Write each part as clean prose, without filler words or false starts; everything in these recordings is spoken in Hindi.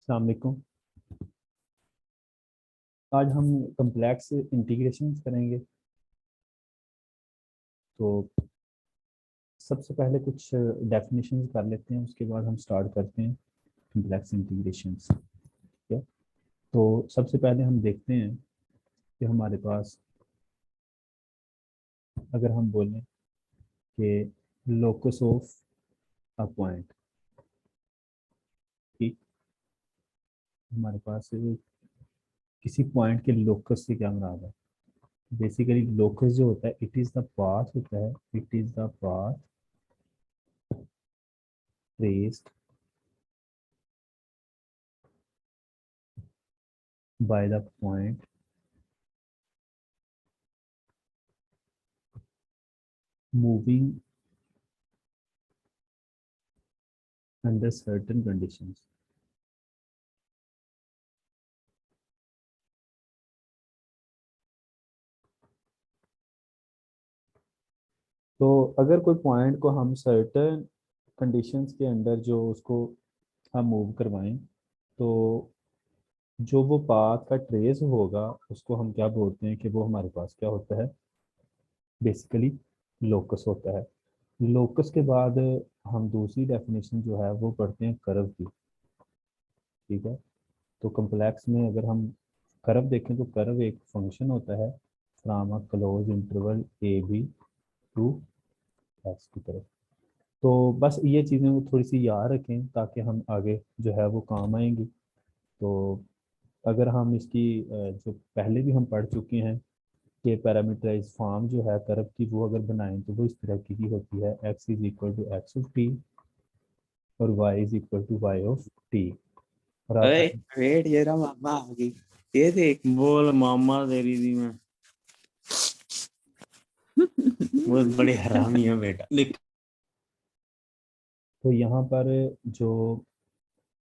अस्सलाम वालेकुम। आज हम कम्प्लेक्स इंटीग्रेशन करेंगे। तो सबसे पहले कुछ डेफिनेशंस कर लेते हैं, उसके बाद हम स्टार्ट करते हैं कम्प्लेक्स इंटीग्रेशंस। ठीक है। तो सबसे पहले हम देखते हैं कि हमारे पास अगर हम बोलें कि लोकस ऑफ अ पॉइंट, ठीक, हमारे पास किसी पॉइंट के लोकस से क्या मुराद है। बेसिकली लोकस जो होता है, इट इज़ द पाथ होता है, it is the path traced by the point moving under certain conditions। तो अगर कोई पॉइंट को हम सर्टेन कंडीशंस के अंदर जो उसको हम मूव करवाएं, तो जो वो पाथ का ट्रेस होगा उसको हम क्या बोलते हैं कि वो हमारे पास क्या होता है, बेसिकली लोकस होता है। लोकस के बाद हम दूसरी डेफिनेशन जो है वो पढ़ते हैं कर्व की। ठीक है। तो कम्प्लेक्स में अगर हम कर्व देखें तो कर्व एक फंक्शन होता है from a close interval A B to X की तरफ। तो बस ये चीज़ें वो थोड़ी सी याद रखें ताकि हम आगे जो है वो काम आएंगी। तो अगर हम इसकी जो पहले भी हम पढ़ चुके हैं कि पैरामीटराइज फॉर्म जो है कर्व की, वो अगर बनाएं तो वो इस तरह की ही होती है, X is equal to X of T और Y is equal to Y of T. और आप अरे वेट, ये रहा मामा आ गई। ये देख, बोल मामा तेरी दी मैं। वो बड़ी हरामी है बेटा, देख। तो यहाँ पर जो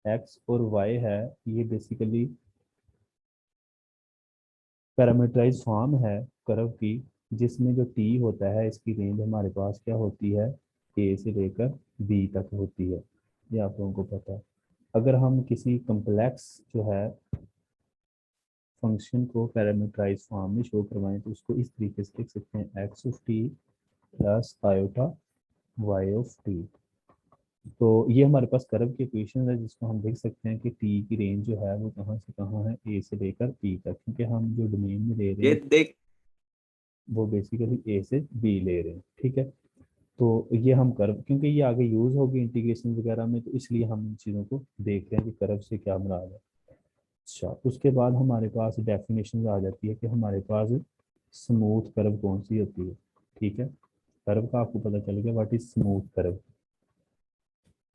एक्स और वाई है, ये बेसिकली पैरामीटराइज फॉर्म है कर्व की, जिसमें जो टी होता है इसकी रेंज हमारे पास क्या होती है, ए से लेकर बी तक होती है। ये आप लोगों को पता है। अगर हम किसी कम्प्लेक्स जो है फंक्शन को पैरामीटराइज फॉर्म में शो करवाएं तो उसको इस तरीके से लिख सकते हैं, X of T plus iota Y of T. तो ये हमारे पास कर्व की इक्वेशन है जिसको हम देख सकते हैं कि टी की रेंज जो है वो कहाँ से कहाँ है, ए से लेकर पी तक, क्योंकि हम जो डोमेन में ले रहे ये हैं देख। वो बेसिकली ए से बी ले रहे हैं। ठीक है। तो ये हम कर्व, क्योंकि ये आगे यूज होगी इंटीग्रेशन वगैरह में, तो इसलिए हम इन चीज़ों को देख रहे हैं कि कर्व से क्या मुराद है। अच्छा, उसके बाद हमारे पास डेफिनेशन आ जाती है कि हमारे पास स्मूथ कर्व कौन सी होती है। ठीक है। कर्व का आपको पता चल गया व्हाट इज स्मूथ कर्व।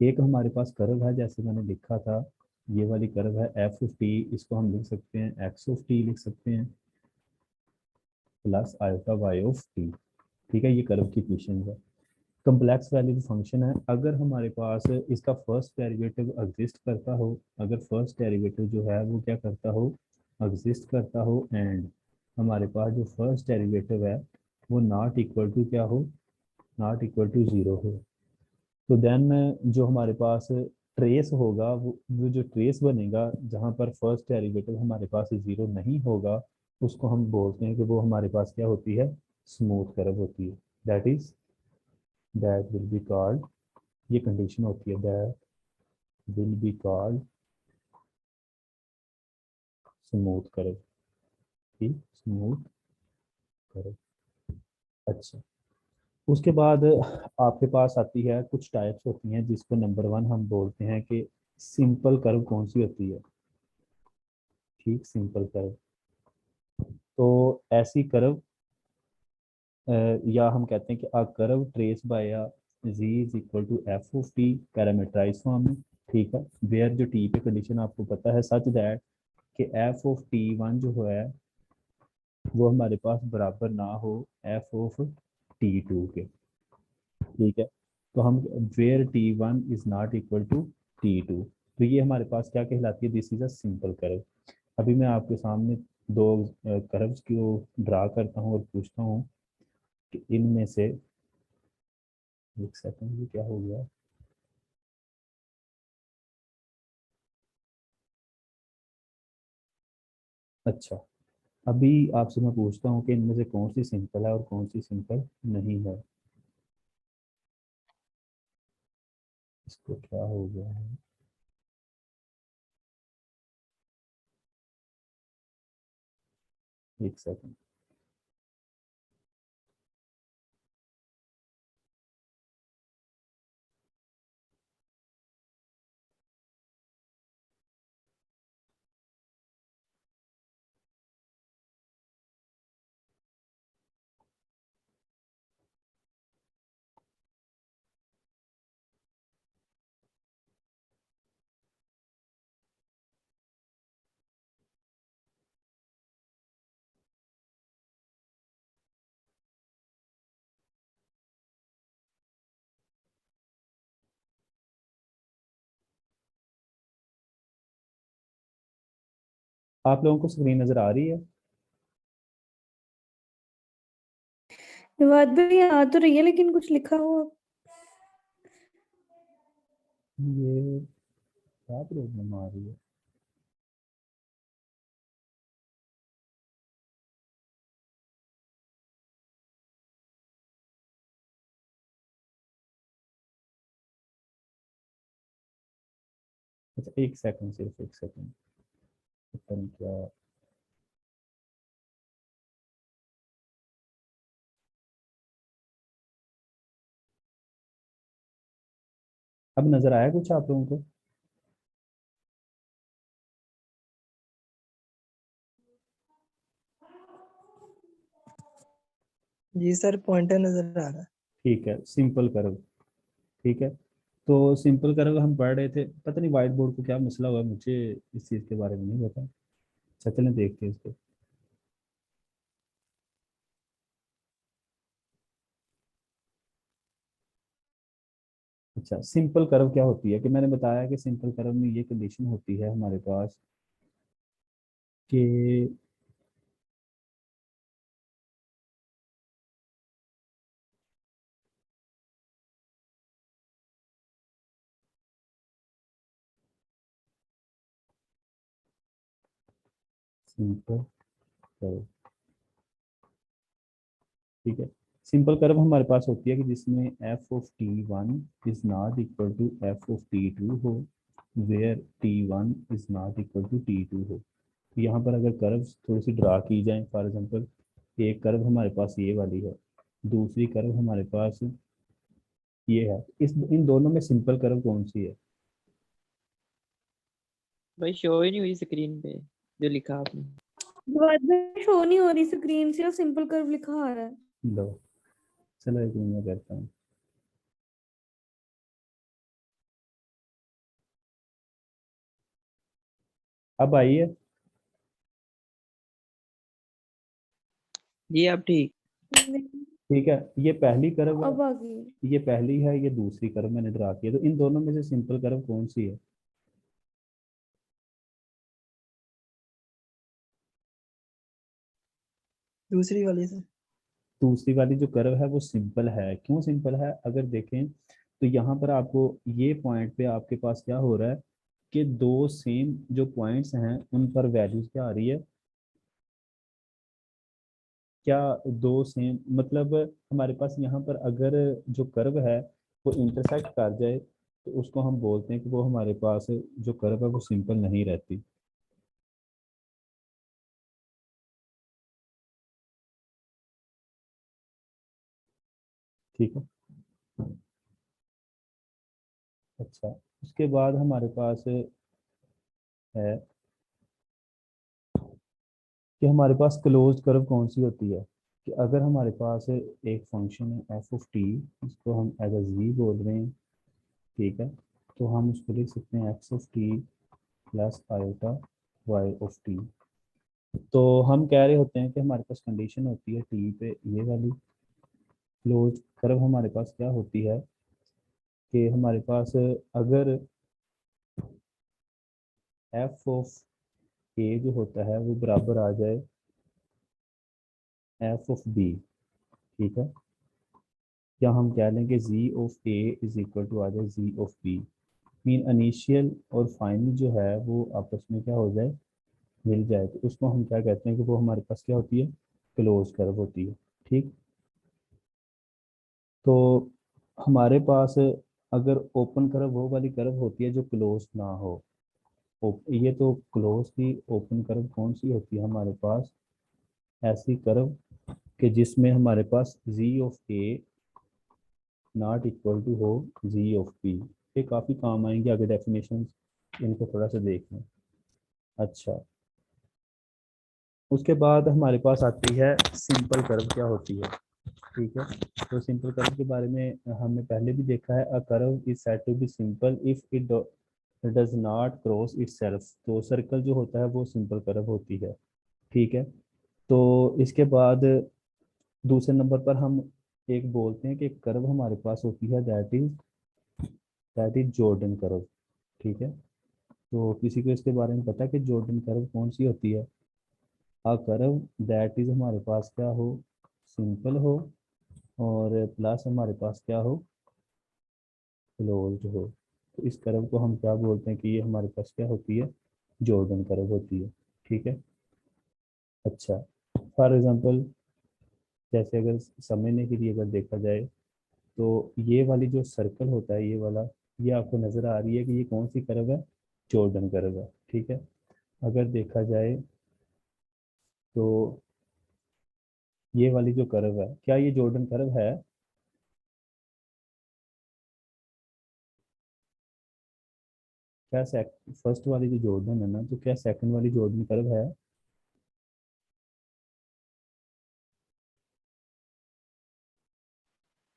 एक हमारे पास कर्व है जैसे मैंने लिखा था, ये वाली कर्व है एफ ऑफ टी, इसको हम लिख सकते हैं एक्स ऑफ टी लिख सकते हैं plus iota Y of T. ठीक है, ये कर्व की इक्वेशन है। कम्प्लेक्स वैल्यूड फंक्शन है। अगर हमारे पास इसका फर्स्ट डेरिवेटिव एग्जिस्ट करता हो, अगर फर्स्ट डेरिवेटिव जो है वो क्या करता हो, एग्जिस्ट करता हो, एंड हमारे पास जो फर्स्ट डेरिवेटिव है वो नॉट इक्वल टू क्या हो, नॉट इक्वल टू ज़ीरो हो, तो देन जो हमारे पास ट्रेस होगा, वो जो ट्रेस बनेगा जहाँ पर फर्स्ट डेरिवेटिव हमारे पास ज़ीरो नहीं होगा, उसको हम बोलते हैं कि वो हमारे पास क्या होती है, स्मूथ कर्व होती है। That is, that will be called, ये कंडीशन होती है, that will be called smooth curve. ठीक, स्मूथ कर्व। अच्छा, उसके बाद आपके पास आती है कुछ टाइप्स होती हैं, जिसको नंबर वन हम बोलते हैं कि सिंपल कर्व कौन सी होती है। ठीक, सिंपल कर्व। तो ऐसी कर्व, या हम कहते हैं कि a curve trace by a G is equal to F of T parameterize form में। ठीक है, वेयर जो टी पे कंडीशन आपको पता है, सच दैट कि एफ ऑफ टी वन जो है वो हमारे पास बराबर ना हो एफ ऑफ टी टू के। ठीक है। तो हम where T one is not equal to T two, तो ये हमारे पास क्या कहलाती है, this is a simple curve. अभी मैं आपके सामने दो कर्व्स को ड्रा करता हूँ और पूछता हूँ कि इनमें से, एक सेकंड, ये क्या हो गया, अच्छा, अभी आपसे मैं पूछता हूँ कि इनमें से कौन सी सिंपल है और कौन सी सिंपल नहीं है। इसको क्या हो गया है, एक सेकंड। आप लोगों को स्क्रीन नजर आ रही है? ये बात भी आ तो रही है लेकिन कुछ लिखा हुआ। ये क्या प्रॉब्लम आ रही है? अच्छा, एक सेकंड, सिर्फ एक सेकंड। पता नहीं क्या। अब नजर आया कुछ आप लोगों को? जी सर, पॉइंटर नजर आ रहा है। ठीक है, सिंपल कर्व। ठीक है, तो सिंपल कर्व हम पढ़ रहे थे, पता नहीं व्हाइट बोर्ड को क्या मसला हुआ, मुझे इस चीज़ के बारे में नहीं पता। अच्छा, चलें देखते हैं इसको। अच्छा, सिंपल कर्व क्या होती है, कि मैंने बताया कि सिंपल कर्व में ये कंडीशन होती है हमारे पास कि सिंपल कर्व, ठीक है, सिंपल कर्व हमारे पास होती है कि जिसमें F of T one is not equal to F of T two हो, where T one is not equal to T two हो। तो यहाँ पर अगर कर्व थोड़ी सी ड्रा की जाए, फॉर एग्जांपल एक कर्व हमारे पास ये वाली है, दूसरी कर्व हमारे पास ये है, इस इन दोनों में सिंपल कर्व कौन सी है? भाई शो ही नहीं हुई स्क्रीन पे जो लिखा आपने। ये बात भी शो नहीं हो रही स्क्रीन से और सिंपल कर्व लिखा आ रहा है। लो, चलो एक मिनट में करता हूँ। अब आइए। जी आप ठीक। नहीं, ठीक है, ये पहली कर्व है, अब आ गई। ये पहली है, ये दूसरी कर्व मैंने ड्रा की है, तो इन दोनों में से सिंपल कर्व कौन सी है? दूसरी वाली सर। दूसरी वाली जो कर्व है वो सिंपल है। क्यों सिंपल है, अगर देखें तो यहाँ पर आपको ये पॉइंट पे आपके पास क्या हो रहा है कि दो सेम जो पॉइंट्स हैं उन पर वैल्यूज क्या आ रही है, क्या दो सेम, मतलब हमारे पास यहाँ पर अगर जो कर्व है वो इंटरसेक्ट कर जाए तो उसको हम बोलते हैं कि वो हमारे पास जो कर्व है वो सिंपल नहीं रहती। ठीक है, अच्छा, उसके बाद हमारे पास है कि हमारे पास क्लोज कर्व कौन सी होती है, कि अगर हमारे पास एक फंक्शन है एफ ऑफ टी, इसको हम एज अ जी बोल रहे हैं, ठीक है, तो हम उसको लिख सकते हैं X of T plus iota Y of T. तो हम कह रहे होते हैं कि हमारे पास कंडीशन होती है टी पे ये वाली, क्लोज कर्व हमारे पास क्या होती है कि हमारे पास अगर एफ ऑफ ए जो होता है वो बराबर आ जाए एफ ऑफ बी, ठीक है, या हम कह लें कि G of A is equal to आ जाए G of B. Mean initial और फाइनल जो है वो आपस में क्या हो जाए, मिल जाए तो उसको हम क्या कहते हैं कि वो हमारे पास क्या होती है, क्लोज कर्व होती है। ठीक, तो हमारे पास अगर ओपन कर्व वो वाली कर्व होती है जो क्लोज ना हो। ये तो क्लोज की ओपन कर्व कौन सी होती है हमारे पास, ऐसी कर्व कि जिसमें हमारे पास G of A not equal to हो जी ऑफ बी। ये काफ़ी काम आएंगे आगे डेफिनेशन, इनको थोड़ा सा देख लें। अच्छा, उसके बाद हमारे पास आती है सिंपल कर्व क्या होती है। ठीक है, तो सिंपल कर्व के बारे में हमने पहले भी देखा है, a curve is said to be simple if it does not cross itself. तो सर्कल जो होता है वो सिंपल कर्व होती है। ठीक है, तो इसके बाद दूसरे नंबर पर हम एक बोलते हैं कि कर्व हमारे पास होती है दैट इज जॉर्डन कर्व। ठीक है, तो किसी को इसके बारे में पता है कि जॉर्डन कर्व कौन सी होती है। अ कर्व दैट इज हमारे पास क्या हो, सिंपल हो, और प्लस हमारे पास क्या हो, क्लोज्ड हो। तो इस कर्व को हम क्या बोलते हैं कि ये हमारे पास क्या होती है, जॉर्डन कर्व होती है। ठीक है, अच्छा, फॉर एग्जांपल जैसे अगर समझने के लिए अगर देखा जाए तो ये वाली जो सर्कल होता है, ये वाला, ये आपको नज़र आ रही है कि ये कौन सी कर्व है, जॉर्डन कर्व है। ठीक है, अगर देखा जाए तो ये वाली जो कर्व है, क्या ये जॉर्डन कर्व है। क्या फर्स्ट वाली जो जॉर्डन है ना, तो क्या सेकंड वाली जॉर्डन कर्व है।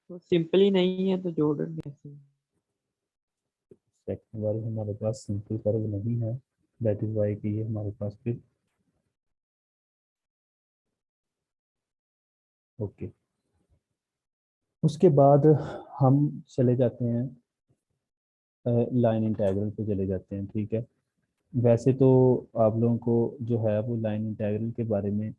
तो सिंपल ही नहीं है तो जॉर्डन कैसे है? सेकंड वाली हमारे पास सिंपल कर्व नहीं है, दैट इज वाई कि ये हमारे पास फिर ओके। उसके बाद हम चले जाते हैं लाइन इंटीग्रल पे चले जाते हैं। ठीक है, वैसे तो आप लोगों को जो है वो लाइन इंटीग्रल के बारे में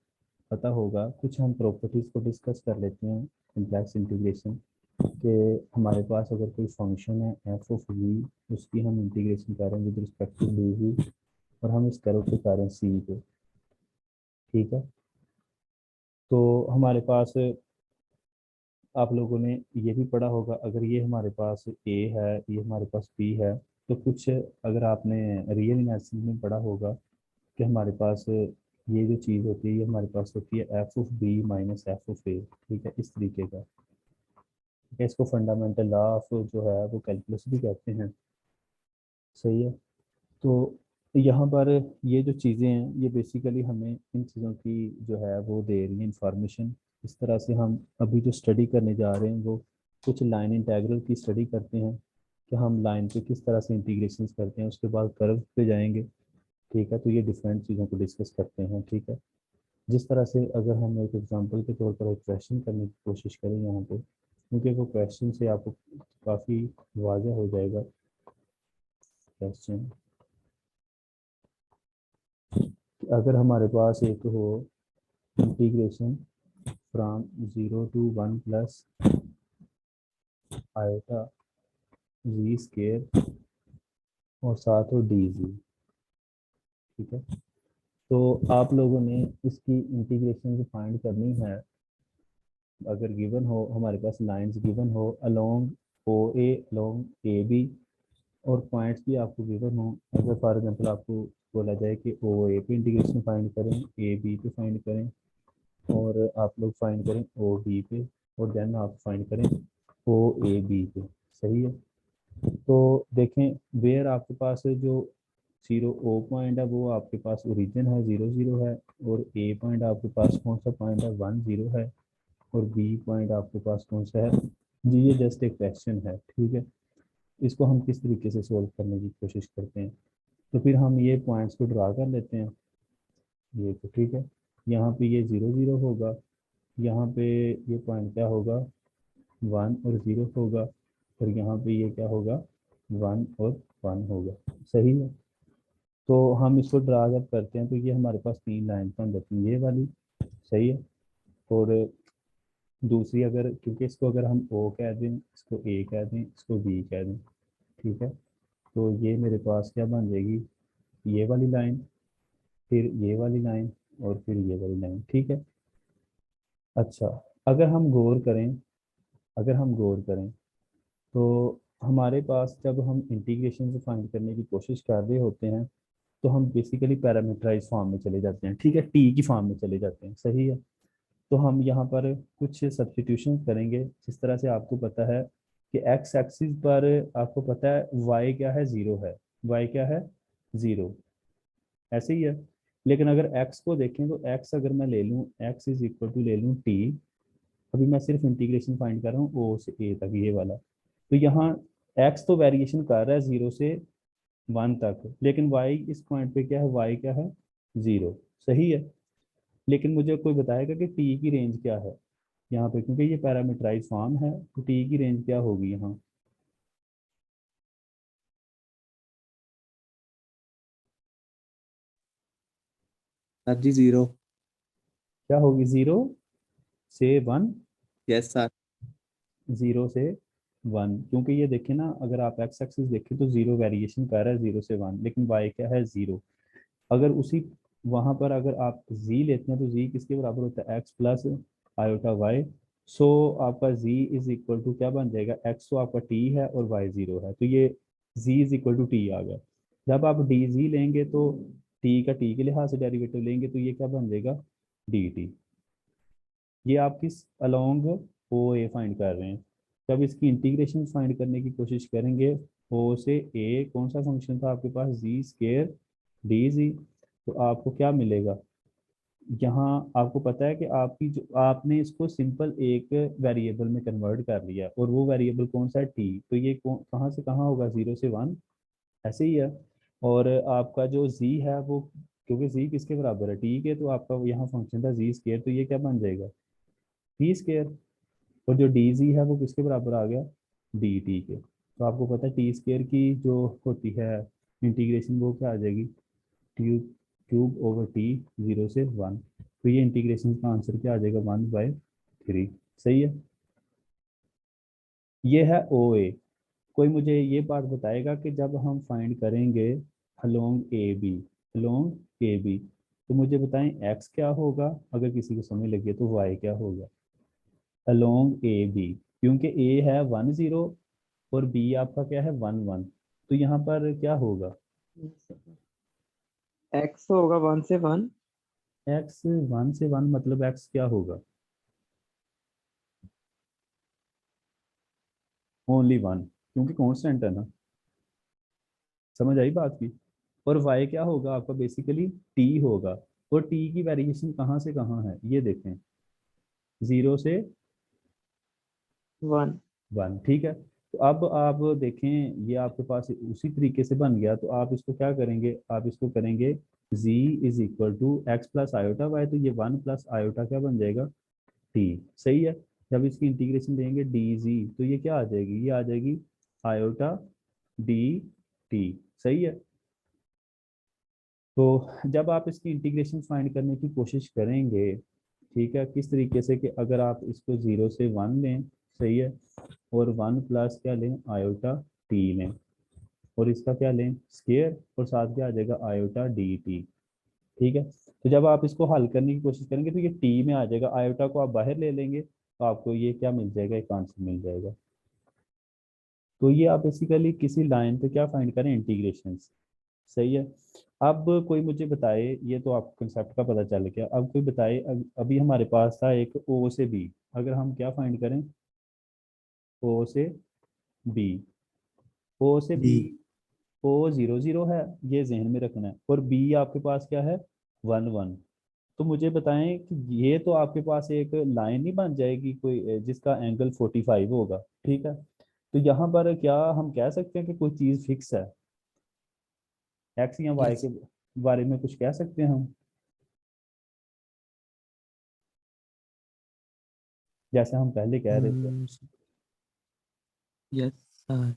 पता होगा, कुछ हम प्रॉपर्टीज को डिस्कस कर लेते हैं कॉम्प्लेक्स इंटीग्रेशन के। हमारे पास अगर कोई फंक्शन है एफ ऑफ वी, उसकी हम इंटीग्रेशन कर रहे हैं with respect to D V, और हम इस कर्व पे कर रहे हैं सी पे। ठीक है, तो हमारे पास आप लोगों ने ये भी पढ़ा होगा, अगर ये हमारे पास ए है, ये हमारे पास बी है, तो कुछ अगर आपने रियल एनालिसिस में पढ़ा होगा कि हमारे पास ये जो चीज़ होती है, ये हमारे पास होती है F of B minus F of A. ठीक है, इस तरीके का। ठीक है, इसको फंडामेंटल लॉ ऑफ जो है वो कैलकुलस भी कहते हैं। सही है, तो यहाँ पर ये जो चीज़ें हैं ये बेसिकली हमें इन चीज़ों की जो है वो दे रही है इंफॉर्मेशन। इस तरह से हम अभी जो स्टडी करने जा रहे हैं वो कुछ लाइन इंटीग्रल की स्टडी करते हैं कि हम लाइन पे किस तरह से इंटीग्रेशन करते हैं, उसके बाद कर्व पे जाएंगे। ठीक है, तो ये डिफरेंट चीज़ों को डिस्कस करते हैं। ठीक है, जिस तरह से अगर हम एक एग्जांपल के तौर पर एक क्वेश्चन करने की कोशिश करें यहाँ पे, क्योंकि वो क्वेश्चन से आपको काफ़ी वाज़ह हो जाएगा। क्वेश्चन अगर हमारे पास एक हो integration from 0 to 1 plus iota G square और साथ हो डी जी। ठीक है, तो आप लोगों ने इसकी इंटीग्रेशन जो फाइंड करनी है, अगर गिवन हो हमारे पास लाइंस गिवन हो along O A along A B, और पॉइंट्स भी आपको गिवन हो। अगर फॉर एग्जांपल आपको बोला जाए कि ओ ए पे इंटीग्रेशन फाइंड करें, ए बी पे फाइंड करें, और आप लोग फाइंड करें ओ बी पे, और देन आप फाइंड करें ओ ए बी पे। सही है, तो देखें वेयर आपके पास जो 0 ओ पॉइंट है वो आपके पास ओरिजिन है 0 0 है, और ए पॉइंट आपके पास कौन सा पॉइंट है 1 0 है, और बी पॉइंट आपके पास कौन सा है जी। ये जस्ट एक क्वेश्चन है। ठीक है, इसको हम किस तरीके से सोल्व करने की कोशिश करते हैं, तो फिर हम ये पॉइंट्स को ड्रा कर लेते हैं। ये तो ठीक है, यहाँ पे ये 0 0 होगा, यहाँ पे ये पॉइंट क्या होगा 1 और 0 होगा, और यहाँ पे ये क्या होगा 1 और 1 होगा। सही है, तो हम इसको ड्रा जब करते हैं तो ये हमारे पास 3 लाइन बन जाती है, ये वाली। सही है, और दूसरी अगर, क्योंकि इसको अगर हम ओ कह दें, इसको ए कह दें, इसको बी कह दें। ठीक है, तो ये मेरे पास क्या बन जाएगी, ये वाली लाइन। फिर ये वाली लाइन और फिर ये वाली लाइन, ठीक है। अच्छा, अगर हम गौर करें, अगर हम गौर करें तो हमारे पास जब हम इंटीग्रेशन से फाइंड करने की कोशिश कर रहे होते हैं तो हम बेसिकली पैरामीटराइज फॉर्म में चले जाते हैं, ठीक है, टी की फॉर्म में चले जाते हैं, सही है। तो हम यहाँ पर कुछ सब्स्टिट्यूशन करेंगे, जिस तरह से आपको पता है कि एक्स एक्सिस पर आपको पता है वाई क्या है, ज़ीरो है, वाई क्या है, ज़ीरो, ऐसे ही है। लेकिन अगर एक्स को देखें तो एक्स अगर मैं ले लूँ, एक्स इज इक्वल टू ले लूँ टी, अभी मैं सिर्फ इंटीग्रेशन फाइंड कर रहा हूँ ओ से ए तक, ये वाला। तो यहाँ एक्स तो वेरिएशन कर रहा है 0 से 1 तक, लेकिन वाई इस पॉइंट पे क्या है, वाई क्या है, 0, सही है। लेकिन मुझे कोई बताएगा कि टी की रेंज क्या है यहाँ पे, क्योंकि ये पैरामीटराइज फॉर्म है, तो टी की रेंज क्या होगी यहाँ? सर जी 0। क्या होगी, 0 से 1? Yes sir. 0 से 1, क्योंकि ये देखिए ना, अगर आप एक्स एक्सिस देखें तो 0 वेरिएशन कर रहा है 0 से 1, लेकिन वाई क्या है, 0। अगर उसी वहां पर अगर आप जी लेते हैं तो जी किसके बराबर होता है, एक्स प्लस आयोटा वाई। सो आपका जी इज इक्वल टू क्या बन जाएगा, एक्स तो आपका टी है और वाई 0 है, तो ये जी इज इक्वल टू टी आ गया। जब आप डी जी लेंगे तो टी का टी के लिहाज से डेरिवेटिव लेंगे तो ये क्या बन जाएगा, डी टी। ये आप किस अलोंग ओ ए फाइंड कर रहे हैं। जब इसकी इंटीग्रेशन फाइंड करने की कोशिश करेंगे, ओ से ए कौन सा फंक्शन था आपके पास, जी स्केयर डी जी, तो आपको क्या मिलेगा, यहाँ आपको पता है कि आपकी जो आपने इसको सिंपल एक वेरिएबल में कन्वर्ट कर लिया, और वो वेरिएबल कौन सा है, टी, तो ये कहाँ से कहाँ होगा, 0 से 1, ऐसे ही है। और आपका जो जी है वो, क्योंकि जी किसके बराबर है, टी के, तो आपका यहाँ फंक्शन था जी स्केयर, तो ये क्या बन जाएगा, टी स्केयर। और जो डी जी है वो किसके बराबर आ गया, डी टी के। तो आपको पता है टी स्केयर की जो होती है इंटीग्रेशन, वो क्या आ जाएगी, क्यूब क्यूब ओवर टी, 0 से 1। तो ये इंटीग्रेशन का आंसर क्या आ जाएगा, 1/3, सही है। ये है ओ ए। कोई मुझे ये बात बताएगा कि जब हम फाइंड करेंगे along A B, along A B, तो मुझे बताएं एक्स क्या होगा, अगर किसी को समझ लगी है तो वाई क्या होगा अलोंग ए बी, क्योंकि ए है 1 0 और बी आपका क्या है 1 1, तो यहाँ पर क्या होगा, एक्स होगा 1 से 1। एक्स 1 से 1 मतलब एक्स क्या होगा, ओनली 1, क्योंकि कांस्टेंट है ना, समझ आई बात की। और y क्या होगा आपका, बेसिकली t होगा। और t की वेरिएशन कहाँ से कहाँ है, ये देखें, 0 से 1। 1, ठीक है। तो अब आप देखें, ये आपके पास उसी तरीके से बन गया, तो आप इसको क्या करेंगे, आप इसको करेंगे z is equal to X plus iota Y, तो ये 1 प्लस आयोटा क्या बन जाएगा, t, सही है। जब इसकी इंटीग्रेशन देंगे डी जी, तो ये क्या आ जाएगी, ये आ जाएगी आयोटा डी टी, सही है। तो जब आप इसकी इंटीग्रेशन फाइंड करने की कोशिश करेंगे, ठीक है, किस तरीके से, कि अगर आप इसको 0 से 1 लें, सही है, और 1 प्लस क्या लें, आयोटा टी लें, और इसका क्या लें, स्केयर, और साथ क्या आ जाएगा, आयोटा डी टी, ठीक है। तो जब आप इसको हल करने की कोशिश करेंगे तो ये टी में आ जाएगा, आयोटा को आप बाहर ले लेंगे तो आपको ये क्या मिल जाएगा, एक आंसर मिल जाएगा। तो ये आप बेसिकली किसी लाइन पे क्या फाइंड करें, इंटीग्रेशन, सही है। अब कोई मुझे बताए, ये तो आपको कंसेप्ट का पता चल गया, अब कोई बताए, अभी हमारे पास था एक ओ से बी, अगर हम क्या फाइंड करें, ओ से बी, ओ से बी, बी। ओ 0 0 है, ये जहन में रखना है, और बी आपके पास क्या है, 1 1। तो मुझे बताएं कि ये तो आपके पास एक लाइन ही बन जाएगी कोई, जिसका एंगल 45 होगा, ठीक है। तो यहाँ पर क्या हम कह सकते हैं कि कोई चीज़ फिक्स है, एक्स या वाई यस। के बारे में कुछ कह सकते हैं हम, जैसे हम पहले कह रहे थे। Yes sir.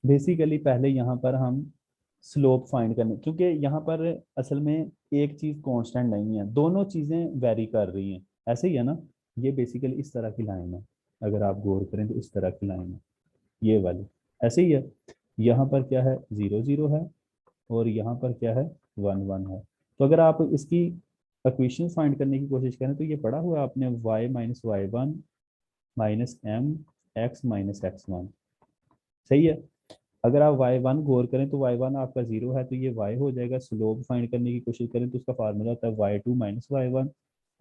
बेसिकली पहले यहाँ पर हम स्लोप फाइंड करने, क्योंकि यहाँ पर असल में एक चीज़ कांस्टेंट नहीं है, दोनों चीज़ें वेरी कर रही हैं, ऐसे ही है ना। ये बेसिकली इस तरह की लाइन है, अगर आप गौर करें तो इस तरह की लाइन है, ये वाली, ऐसे ही है। यहाँ पर क्या है 0 0 है और यहाँ पर क्या है 1 1 है। तो अगर आप इसकी इक्वेशन फाइंड करने की कोशिश करें तो ये पढ़ा हुआ है आपने y minus Y one minus M X minus X one, सही है। अगर आप y1 गौर करें तो y1 आपका 0 है तो ये y हो जाएगा। स्लोप फाइंड करने की कोशिश करें तो उसका फार्मूला होता है y2 minus Y one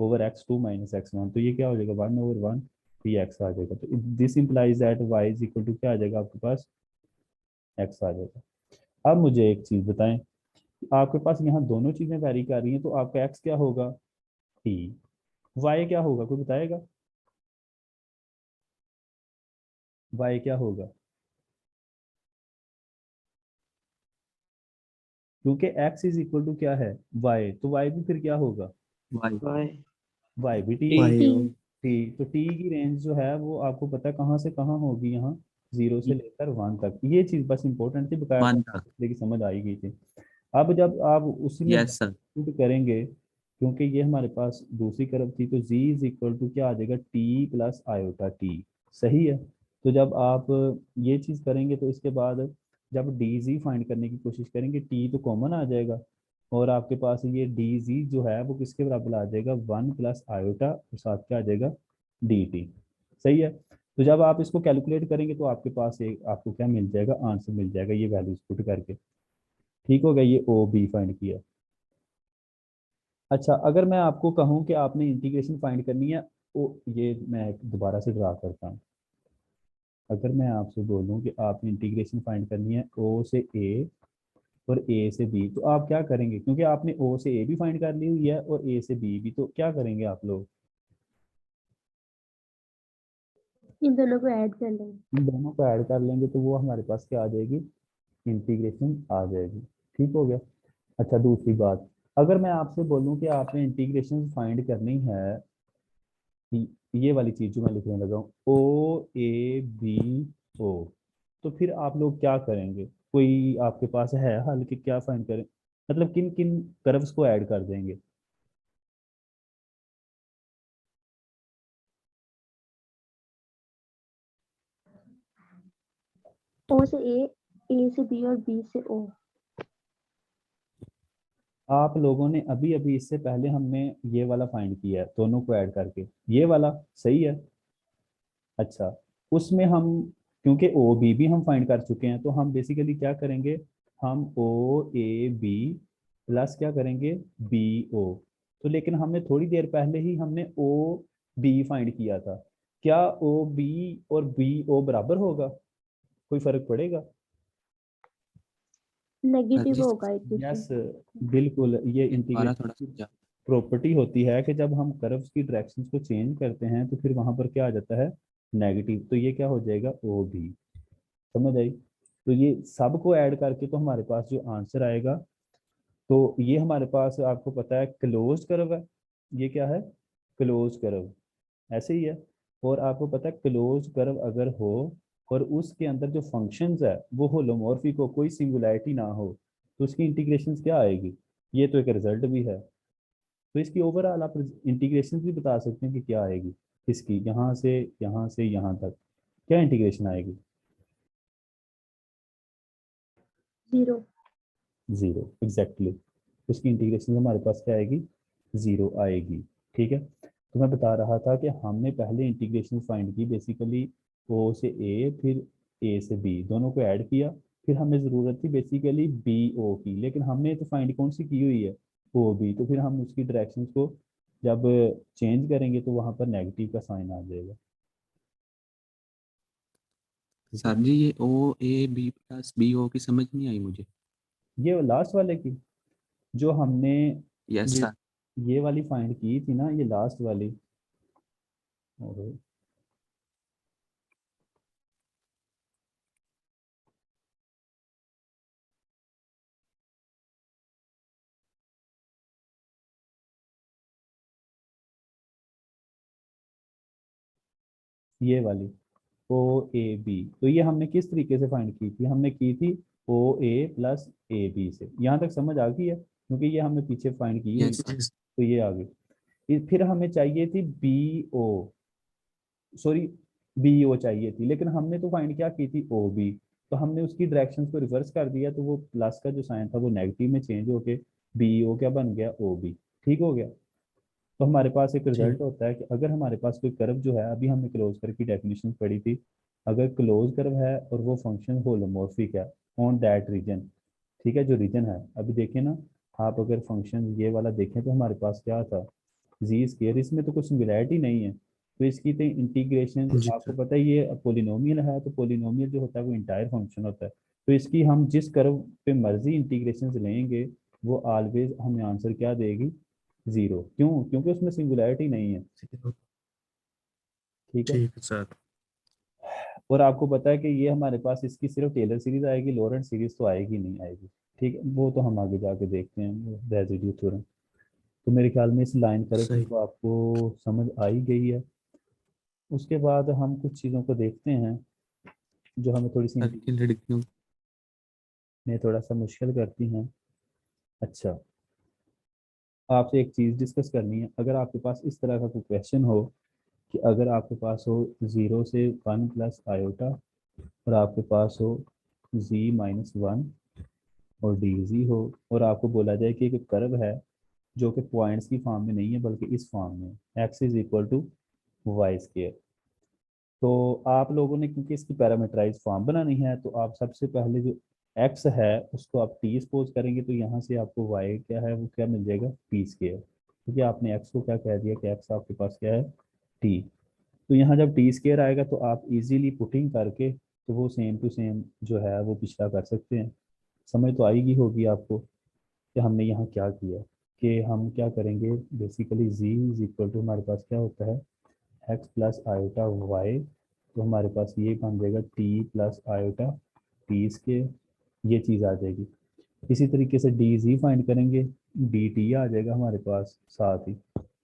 over x2 minus x1, तो ये क्या हो जाएगा 1 ओवर 1, तो ये x आ जाएगा। तो this implies that y is equal to क्या आ जाएगा आपके पास x आ जाएगा। अब मुझे एक चीज बताएं, आपके पास यहाँ दोनों चीजें वैरी कर रही हैं तो आपका x क्या होगा t, y क्या होगा कोई बताएगा, y क्या होगा, क्योंकि x इज इक्वल टू क्या है y, तो y भी फिर क्या होगा वाई वाई y भी t, वाई तो t की रेंज जो है वो आपको पता है कहाँ से कहाँ होगी, यहाँ 0 से लेकर 1 तक। ये चीज बस इंपॉर्टेंट थी, बकाया वन तक। देखिए समझ आई गई थी। अब जब आप उसी में यस सर। पुट करेंगे, क्योंकि ये हमारे पास दूसरी तरफ थी, तो z इज इक्वल टू क्या आ जाएगा t प्लस आयोटा t, सही है। तो जब आप ये चीज करेंगे तो इसके बाद जब dz फाइंड करने की कोशिश करेंगे t तो कॉमन आ जाएगा और आपके पास ये dz जो है वो किसके बराबर आ जाएगा 1 प्लस आयोटा और साथ क्या आ जाएगा dt, सही है। तो जब आप इसको कैलकुलेट करेंगे तो आपके पास एक आपको क्या मिल जाएगा, आंसर मिल जाएगा ये वैल्यूज पुट करके, ठीक हो गया। ये ओ बी फाइंड किया। अच्छा अगर मैं आपको कहूं कि आपने इंटीग्रेशन फाइंड करनी है, ओ ये मैं दोबारा से ड्रा करता हूँ। अगर मैं आपसे बोलूं कि आपने इंटीग्रेशन फाइंड करनी है ओ से ए और ए से बी, तो आप क्या करेंगे, क्योंकि आपने ओ से ए भी फाइंड कर ली हुई है और ए से बी भी, तो क्या करेंगे आप लोग, इन दोनों को ऐड कर लेंगे। इन दोनों को ऐड कर लेंगे तो वो हमारे पास क्या आ जाएगी, इंटीग्रेशन आ जाएगी, ठीक हो गया। अच्छा दूसरी बात, अगर मैं आपसे बोलूं कि आपने इंटीग्रेशन फाइंड करनी है, ये वाली चीज जो मैं लिखने लगा हूँ ओ ए बी ओ, तो फिर आप लोग क्या करेंगे, कोई आपके पास है हल कि क्या फाइंड करें, मतलब किन किन कर्व्स को ऐड कर देंगे। ओ से ए से बी और बी से ओ। आप लोगों ने अभी अभी इससे पहले हमने ये वाला फाइंड किया है दोनों को ऐड करके, ये वाला सही है। अच्छा उसमें हम क्योंकि ओ बी भी हम फाइंड कर चुके हैं तो हम बेसिकली क्या करेंगे, हम ओ ए बी प्लस क्या करेंगे बी ओ, तो लेकिन हमने थोड़ी देर पहले ही हमने ओ बी फाइंड किया था, क्या ओ बी और बी ओ बराबर होगा, कोई फर्क पड़ेगा। नेगेटिव जी होगा एक यस दूसरे। बिल्कुल, ये दोबारा थोड़ा इंटीग्रेशन समझा। प्रॉपर्टी होती है कि जब हम कर्व्स की डायरेक्शंस को चेंज करते हैं तो फिर वहां पर क्या आ जाता है नेगेटिव, तो ये क्या हो जाएगा ओ बी, समझ आई। तो ये सब को ऐड करके तो हमारे पास जो आंसर आएगा, तो ये हमारे पास आपको पता है क्लोज कर्व है, ये क्या है क्लोज कर्व, ऐसे ही है। और आपको पता है क्लोज कर्व अगर हो और उसके अंदर जो फंक्शंस है वो होलोमॉर्फिक हो, कोई सिंगुलैरिटी ना हो, तो उसकी इंटीग्रेशन क्या आएगी, ये तो एक रिजल्ट भी है। तो इसकी ओवरऑल आप इंटीग्रेशन भी बता सकते हैं कि क्या आएगी, इसकी यहाँ से यहाँ तक क्या इंटीग्रेशन आएगी, जीरो। Zero exactly. उसकी इंटीग्रेशन हमारे पास क्या आएगी, जीरो आएगी, ठीक है। तो मैं बता रहा था कि हमने पहले इंटीग्रेशन फाइंड की बेसिकली ओ से ए फिर ए से बी दोनों को ऐड किया, फिर हमें ज़रूरत थी बेसिकली बी ओ की, लेकिन हमने तो फाइंड कौन सी की हुई है ओ बी, तो फिर हम उसकी डायरेक्शन को जब चेंज करेंगे तो वहां पर नेगेटिव का साइन आ जाएगा, ठीक है। सर जी ये O A B plus B O की समझ नहीं आई मुझे। ये लास्ट वाले की जो हमने यस ये सर। ये वाली फाइंड की थी ना, ये लास्ट वाली, और ये वाली ओ ए बी, तो ये हमने किस तरीके से फाइंड की थी, हमने की थी ओ ए प्लस ए बी से, यहाँ तक समझ आ गई है क्योंकि ये हमने पीछे फाइंड की हुई यस थी, यस। तो ये आ गई। फिर हमें चाहिए थी B O, sorry B O चाहिए थी, लेकिन हमने तो फाइंड क्या की थी ओ बी, तो हमने उसकी डायरेक्शन को रिवर्स कर दिया, तो वो प्लस का जो साइन था वो नेगेटिव में चेंज होके बी ओ क्या बन गया, ओ बी। ठीक हो गया। तो हमारे पास एक ठीक। रिजल्ट होता है कि अगर हमारे पास कोई कर्व जो है, अभी हमने क्लोज कर्व की डेफिनेशन पढ़ी थी, अगर क्लोज कर्व है और वो फंक्शन होलोमोर्फिक है ऑन दैट रीजन, ठीक है, जो रीजन है, अभी देखें ना, आप अगर फंक्शन ये वाला देखें तो हमारे पास क्या था, जी स्क्वायर, इसमें तो कुछ सिंगुलैरिटी नहीं है, तो इसकी तो इंटीग्रेशन, जी आपको सर। पता है ये पोलिनोमियल है, तो पोलिनोमियल जो होता है वो इंटायर फंक्शन होता है, तो इसकी हम जिस कर्व पे मर्जी इंटीग्रेशन लेंगे वो ऑलवेज हमें आंसर क्या देगी, जीरो। क्यों? क्योंकि उसमें सिंगुलैरिटी नहीं है। ठीक है। ठीक है सर। और आपको पता है कि ये हमारे पास इसकी सिर्फ टेलर सीरीज आएगी, लॉरेंट सीरीज तो आएगी नहीं आएगी। ठीक है, वो तो हम आगे जाके देखते हैं रेसिड्यू थ्योरम। तो मेरे ख्याल में इस लाइन कर्व की सही। तो आपको समझ आ ही गई है। उसके बाद हम कुछ चीज़ों को देखते हैं जो हमें थोड़ी सी घर की लड़कियों। में थोड़ा सा मुश्किल करती हैं। अच्छा, आपसे एक चीज़ डिस्कस करनी है, अगर आपके पास इस तरह का कोई क्वेश्चन हो कि अगर आपके पास हो 0 से 1 प्लस आयोटा और आपके पास हो z-1 और dz हो, और आपको बोला जाए कि एक कर्व है जो कि पॉइंट्स की फॉर्म में नहीं है बल्कि इस फॉर्म में, x is equal to Y square, तो आप लोगों ने क्योंकि इसकी पैरामीटराइज फॉर्म बनानी है, तो आप सबसे पहले जो x है उसको आप t सपोज करेंगे, तो यहाँ से आपको y क्या है वो क्या मिल जाएगा, p स्केयर, क्योंकि आपने x को क्या कह दिया कि x आपके पास क्या है, t। तो यहाँ जब टी स्केयर आएगा तो आप इजीली पुटिंग करके तो वो सेम टू सेम जो है वो पिछला कर सकते हैं। समझ तो आएगी होगी आपको कि हमने यहाँ क्या किया, कि हम क्या करेंगे, basically z is equal to हमारे पास क्या होता है, x प्लस आयोटा वाई, तो हमारे पास ये बन जाएगा t plus iota T square, ये चीज़ आ जाएगी। इसी तरीके से डी जी फाइंड करेंगे, डी टी आ जाएगा हमारे पास साथ ही,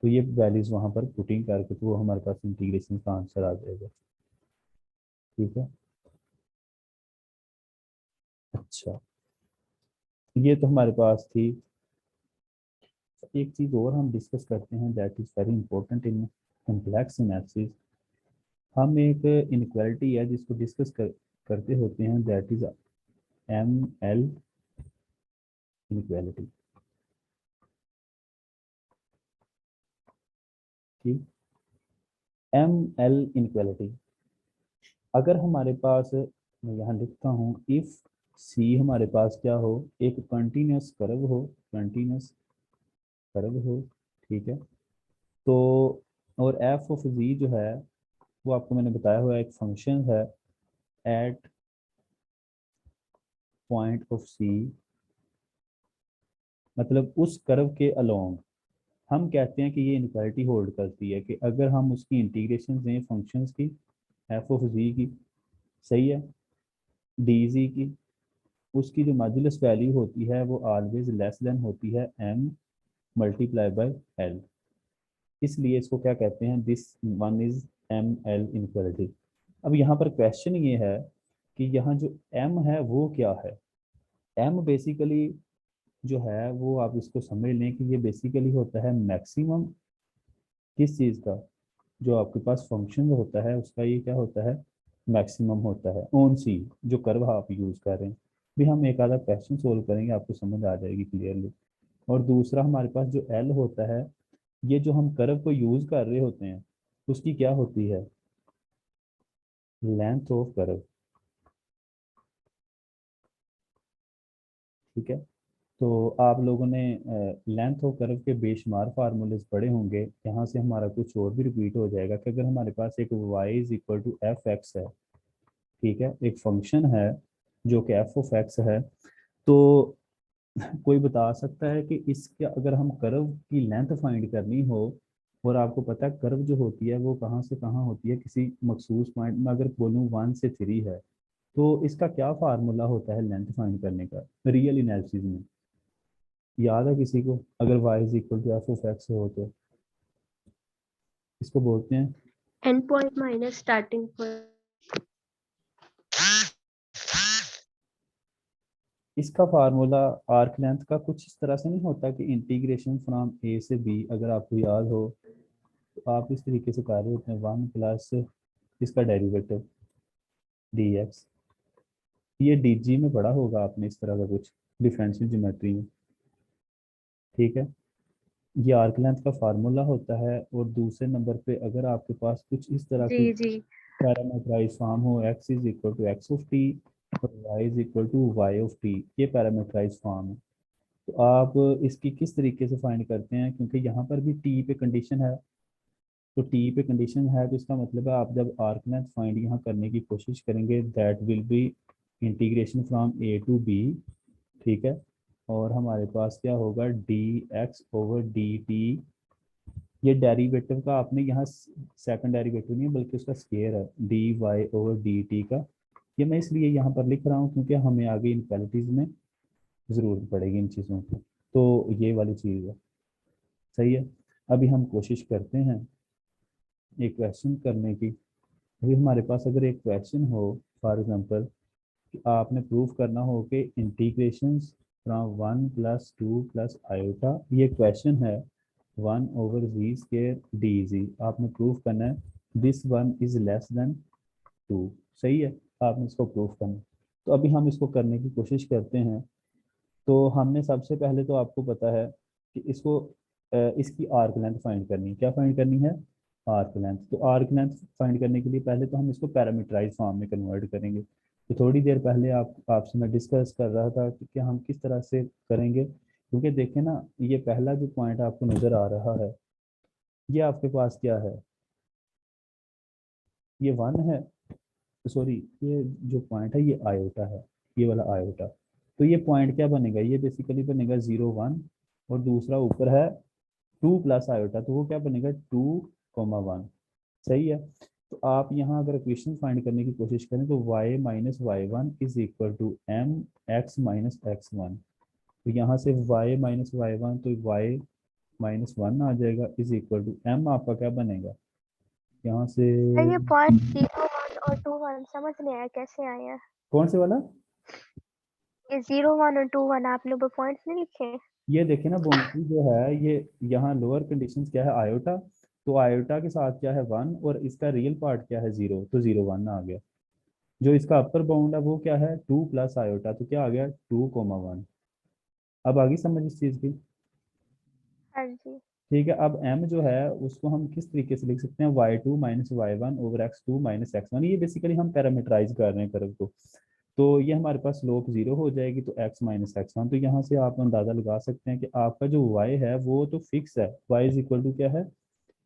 तो ये वैल्यूज वहां पर पुटिंग करके तो वो हमारे पास इंटीग्रेशन का आंसर आ जाएगा। ठीक है। अच्छा, ये तो हमारे पास थी। एक चीज और हम डिस्कस करते हैं that is very important in complex analysis. हम एक इनक्वालिटी है जिसको डिस्कस करते होते हैं, that is M L inequality. ठीक, एम एल इनक्वालिटी, अगर हमारे पास, मैं यहाँ लिखता हूँ, इफ सी हमारे पास क्या हो, एक कंटिन्यूस कर्व हो, कंटिन्यूस कर्व हो, ठीक है, तो और एफ ऑफ जी जो है वो आपको मैंने बताया हुआ एक फंक्शन है एट पॉइंट ऑफ सी, मतलब उस कर्व के अलोंग, हम कहते हैं कि ये इनक्वालिटी होल्ड करती है कि अगर हम उसकी इंटीग्रेशन दें फंक्शंस की, एफ ऑफ जी की, सही है, डी जी की, उसकी जो मॉड्यूलस वैल्यू होती है वो ऑलवेज लेस देन होती है m मल्टीप्लाई बाय l, इसलिए इसको क्या कहते हैं, this one is M L inequality. अब यहाँ पर क्वेश्चन ये है कि यहाँ जो m है वो क्या है, m बेसिकली जो है वो आप इसको समझ लें कि ये बेसिकली होता है मैक्सिमम किस चीज़ का, जो आपके पास फंक्शन होता है उसका ये क्या होता है, मैक्सिमम होता है ऑन सी, जो कर्व आप यूज़ कर रहे हैं। भी हम एक आधा क्वेश्चन सोल्व करेंगे आपको समझ आ जाएगी क्लियरली। और दूसरा हमारे पास जो एल होता है, ये जो हम कर्व को यूज़ कर रहे होते हैं उसकी क्या होती है, लेंथ ऑफ कर्व। ठीक है, तो आप लोगों ने लेंथ ऑफ कर्व के बेशुमार फार्मूलेस पढ़े होंगे, यहाँ से हमारा कुछ और भी रिपीट हो जाएगा कि अगर हमारे पास एक y is equal to F X है, ठीक है, एक फंक्शन है जो कि एफ ऑफ एक्स है, तो कोई बता सकता है कि इसके अगर हम कर्व की लेंथ फाइंड करनी हो, और आपको पता है कर्व जो होती है वो कहाँ से कहाँ होती है, किसी मखसूस पॉइंट में अगर बोलूँ 1 से 3 है, तो इसका क्या फार्मूला होता है लेंथ फाइंड करने का रियल एनालिसिस में, याद है किसी को? अगर y is equal to F of X हो तो इसको बोलते हैं, end point minus starting point. इसका फार्मूला आर्क लेंथ का कुछ इस तरह से नहीं होता कि इंटीग्रेशन फ्रॉम ए से बी, अगर आपको याद हो तो आप इस तरीके से कर रहे होते हैं 1 प्लस इसका डेरिवेटिव डी एक्स, ये डीजी में पढ़ा होगा आपने इस तरह का कुछ डिफरेंशियल ज्योमेट्री में, ठीक है। ये आर्क लेंथ का फार्मूला होता है, और दूसरे नंबर पे अगर आपके पास कुछ इस तरह की जी जी पैरामीटराइज फॉर्म हो, x is equal to X of T और y is equal to Y of T, ये पैरामीटराइज फॉर्म है। तो आप इसकी किस तरीके से फाइंड करते हैं, क्योंकि यहाँ पर भी t पे कंडीशन है, तो t पे कंडीशन है तो इसका मतलब है आप जब आर्क लेंथ फाइंड यहाँ करने की कोशिश करेंगे, that will be integration from a to b, ठीक है। और हमारे पास क्या होगा, dx ओवर dt, ये डेरिवेटिव का आपने यहाँ सेकंड डेरिवेटिव नहीं है बल्कि उसका स्क्वायर है, dy ओवर dt का। ये मैं इसलिए यहाँ पर लिख रहा हूँ क्योंकि हमें आगे इनक्वालिटीज में ज़रूरत पड़ेगी इन चीज़ों की, तो ये वाली चीज़ है, सही है। अभी हम कोशिश करते हैं एक क्वेश्चन करने की। अभी हमारे पास अगर एक क्वेश्चन हो, फॉर एग्जांपल कि आपने प्रूव करना हो कि integration from 1 plus 2 plus iota, ये क्वेश्चन है 1 over G square D G, आपने प्रूव करना है this one is less than 2, सही है, आपने इसको प्रूव करना है। तो अभी हम इसको करने की कोशिश करते हैं। तो हमने सबसे पहले तो आपको पता है कि इसको इसकी आर्क लेंथ फाइंड करनी है, क्या फाइंड करनी है, आर्क लेंथ। तो आर्क लेंथ फाइंड करने के लिए पहले तो हम इसको पैरामीटराइज फॉर्म में कन्वर्ट करेंगे। तो थोड़ी देर पहले आपसे मैं डिस्कस कर रहा था कि हम किस तरह से करेंगे, क्योंकि देखें ना, ये पहला जो पॉइंट आपको नज़र आ रहा है, ये आपके पास क्या है, ये 1 है, सॉरी ये जो पॉइंट है ये आयोटा है, ये वाला आयोटा। तो ये पॉइंट क्या बनेगा, ये बेसिकली बनेगा 0 1, और दूसरा ऊपर है 2 प्लस आयोटा, तो वो क्या बनेगा 2,1, सही है। तो आप यहाँ अगर इक्वेशन फाइंड करने की कोशिश करें तो y minus Y one is equal to M X minus X one, तो यहाँ से y माइनस वाई वन, तो y माइनस वन आ जाएगा, इज इक्वल टू m आपका क्या बनेगा यहाँ से, सर, ये पॉइंट 0 1 और 2 1 समझ नहीं आया कैसे आया। कौन से वाला, ये 0 1 और 2 1 आपने वो पॉइंट्स नहीं लिखे। ये देखे ना बाउंड्री जो है, ये यहाँ लोअर कंडीशन क्या है आयोटा, तो आयोटा के साथ क्या है 1, और इसका रियल पार्ट क्या है 0, तो 0 1 आ गया। जो इसका अपर बाउंड है वो क्या है 2 प्लस आयोटा, तो क्या आ गया 2,1। अब आगे समझ इस चीज की, हाँ जी ठीक है। अब m जो है उसको हम किस तरीके से लिख सकते हैं, y2 minus Y one over x2 minus x1, ये बेसिकली हम पैरामीटराइज कर रहे हैं कर्व को। तो ये हमारे पास स्लोप 0 हो जाएगी, तो x माइनस x1, तो यहाँ से आप अंदाजा लगा सकते हैं कि आपका जो y है वो तो फिक्स है, y इज इक्वल टू क्या है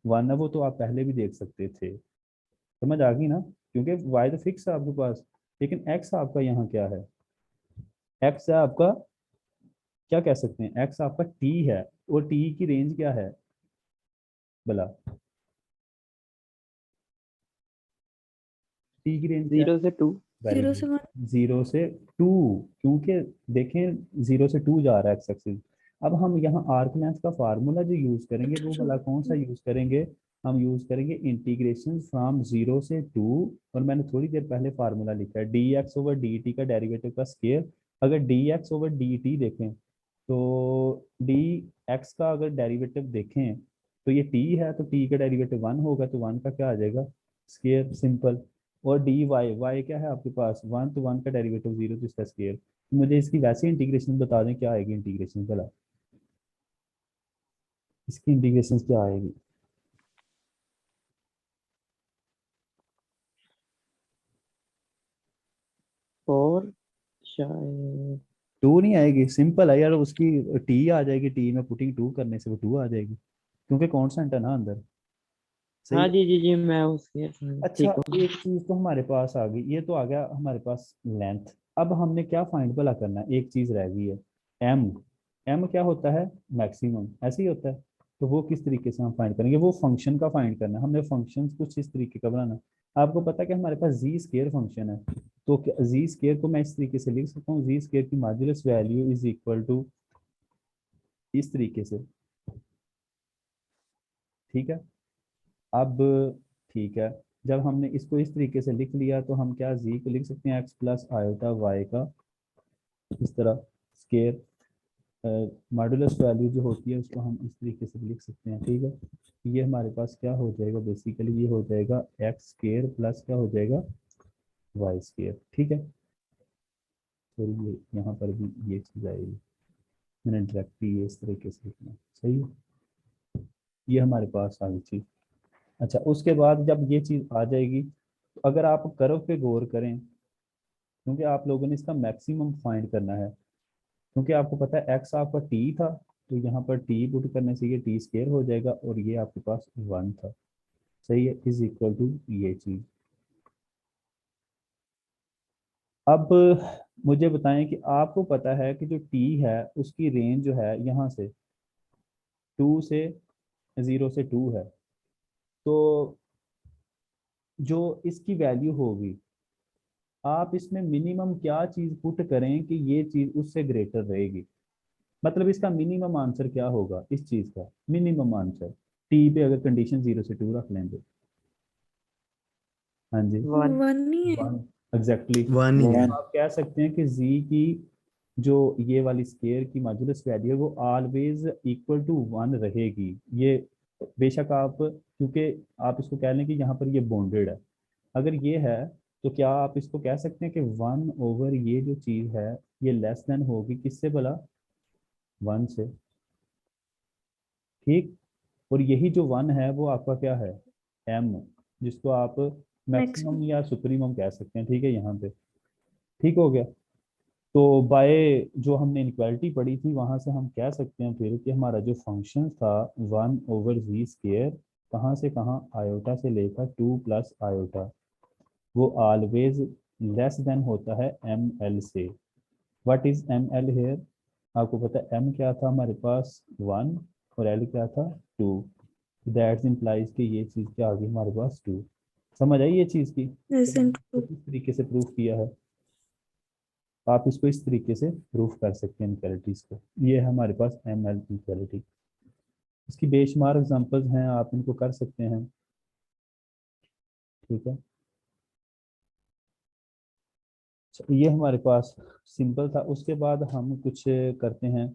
1 है, वो तो आप पहले भी देख सकते थे, समझ आ गई ना, क्योंकि y तो फिक्स है आपके पास। लेकिन x आपका यहाँ क्या है, x है आपका, क्या कह सकते हैं, x आपका t है, और t की रेंज क्या है भला, t की रेंज क्या है, 0 से 2। वेरी 0 गुड, से 1। 0 से 2, क्योंकि देखें 0 से 2 जा रहा है एक्स एक्सिस। अब हम यहाँ आर्क लेंथ का फार्मूला जो यूज करेंगे वो वाला कौन सा यूज करेंगे, हम यूज करेंगे इंटीग्रेशन फ्रॉम 0 से 2, और मैंने थोड़ी देर पहले फार्मूला लिखा है D x over D T का डेरिवेटिव का स्केयर। अगर D x over D T देखें तो डी एक्स का अगर डेरिवेटिव देखें तो ये टी है, तो टी का डेरिवेटिव 1 होगा, तो 1 का क्या आ जाएगा स्केयर, सिंपल। और डी वाई, वाई क्या है आपके पास 1, तो 1 का डेरिवेटिव 0, तो इसका स्केयर। मुझे इसकी वैसे इंटीग्रेशन बता दें क्या आएगी इंटीग्रेशन भला, इसकी इंटीग्रेशन क्या आएगी, और शायद 2 नहीं आएगी, सिंपल है यार, उसकी टी आ जाएगी, टी में पुटिंग 2 करने से वो 2 आ जाएगी, क्योंकि कॉन्स्टेंट है ना अंदर, सही हाँ है। जी जी जी, मैं उसके अच्छा, ठीक हूँ। एक चीज तो हमारे पास आ गई, ये तो आ गया हमारे पास लेंथ। अब हमने क्या फाइंड भला करना है, एक चीज रह गई है एम। एम क्या होता है, मैक्सिमम, ऐसे ही होता है। तो वो किस तरीके से हम फाइंड करेंगे, वो फंक्शन का फाइंड करना है हमने, फंक्शन कुछ इस तरीके का बनाना है। आपको पता है कि हमारे पास जी स्केयर फंक्शन है, तो जी स्केयर को मैं इस तरीके से लिख सकता हूँ, जी स्केयर की modulus value is equal to इस तरीके से, ठीक है। अब ठीक है, जब हमने इसको इस तरीके से लिख लिया तो हम क्या जी को लिख सकते हैं एक्स प्लस आयोटा वाई का इस तरह स्केयर, मॉड्यूलस वैल्यू जो होती है उसको हम इस तरीके से लिख सकते हैं, ठीक है। ये हमारे पास क्या हो जाएगा, बेसिकली ये हो जाएगा एक्स स्केयर प्लस क्या हो जाएगा वाई स्केयर, ठीक है। सॉरी ये यहाँ पर भी ये चीज़ आएगी, मैंने डायरेक्टली ये इस तरीके से लिखना, सही है। ये हमारे पास आ गई चीज़। अच्छा, उसके बाद जब ये चीज़ आ जाएगी तो अगर आप कर्व पे गौर करें, क्योंकि आप लोगों ने इसका मैक्सिमम फाइंड करना है, क्योंकि आपको पता है एक्स आपका टी था, तो यहाँ पर टी पुट करने से ये टी स्क्वायर हो जाएगा और ये आपके पास 1 था, सही है, इज इक्वल टू ये चीज़। अब मुझे बताएं कि आपको पता है कि जो टी है उसकी रेंज जो है यहाँ से 2 से 0 से 2 है, तो जो इसकी वैल्यू होगी आप इसमें मिनिमम क्या चीज़ पुट करें कि ये चीज़ उससे ग्रेटर रहेगी, मतलब इसका मिनिमम आंसर क्या होगा, इस चीज़ का मिनिमम आंसर टी पे अगर कंडीशन 0 से 2 रख लेंगे। हाँ जी, 1 ही है। 1 एग्जैक्टली। वन ही है। आप कह सकते हैं कि जी की जो ये वाली स्केयर की मॉड्यूलस वैल्यू है वो ऑलवेज इक्वल टू 1 रहेगी। ये बेशक आप, क्योंकि आप इसको कह लें कि यहाँ पर ये बॉन्डेड है, अगर ये है तो क्या आप इसको कह सकते हैं कि 1 ओवर ये जो चीज़ है ये लेस देन होगी किससे भला, 1 से, ठीक। और यही जो 1 है वो आपका क्या है, m, जिसको आप मैक्सिमम मैक्सिमम। या सुप्रीमम कह सकते हैं, ठीक है यहाँ पे, ठीक हो गया। तो बाय जो हमने इनक्वालिटी पढ़ी थी वहां से हम कह सकते हैं फिर कि हमारा जो फंक्शन था 1 ओवर जी स्क्वायर, कहाँ से कहाँ, आयोटा से लेकर 2 प्लस आयोटा, वो ऑलवेज लेस देन होता है एम एल से। What is M L here, आपको पता है एम क्या था हमारे पास 1 और एल क्या था 2, दैट्स इम्प्लाइज कि ये चीज़ क्या आ गई हमारे पास 2। समझ आई ये चीज़ की, लेस तो देन हमने इसको 2। किस तरीके से प्रूफ किया है, आप इसको इस तरीके से प्रूफ कर सकते हैं इनक्वालिटीज को। ये है हमारे पास एम एल इनक्वालिटी, इसकी बेशुमार एग्जांपल्स हैं, आप इनको कर सकते हैं, ठीक है। अच्छा, ये हमारे पास सिंपल था। उसके बाद हम कुछ करते हैं,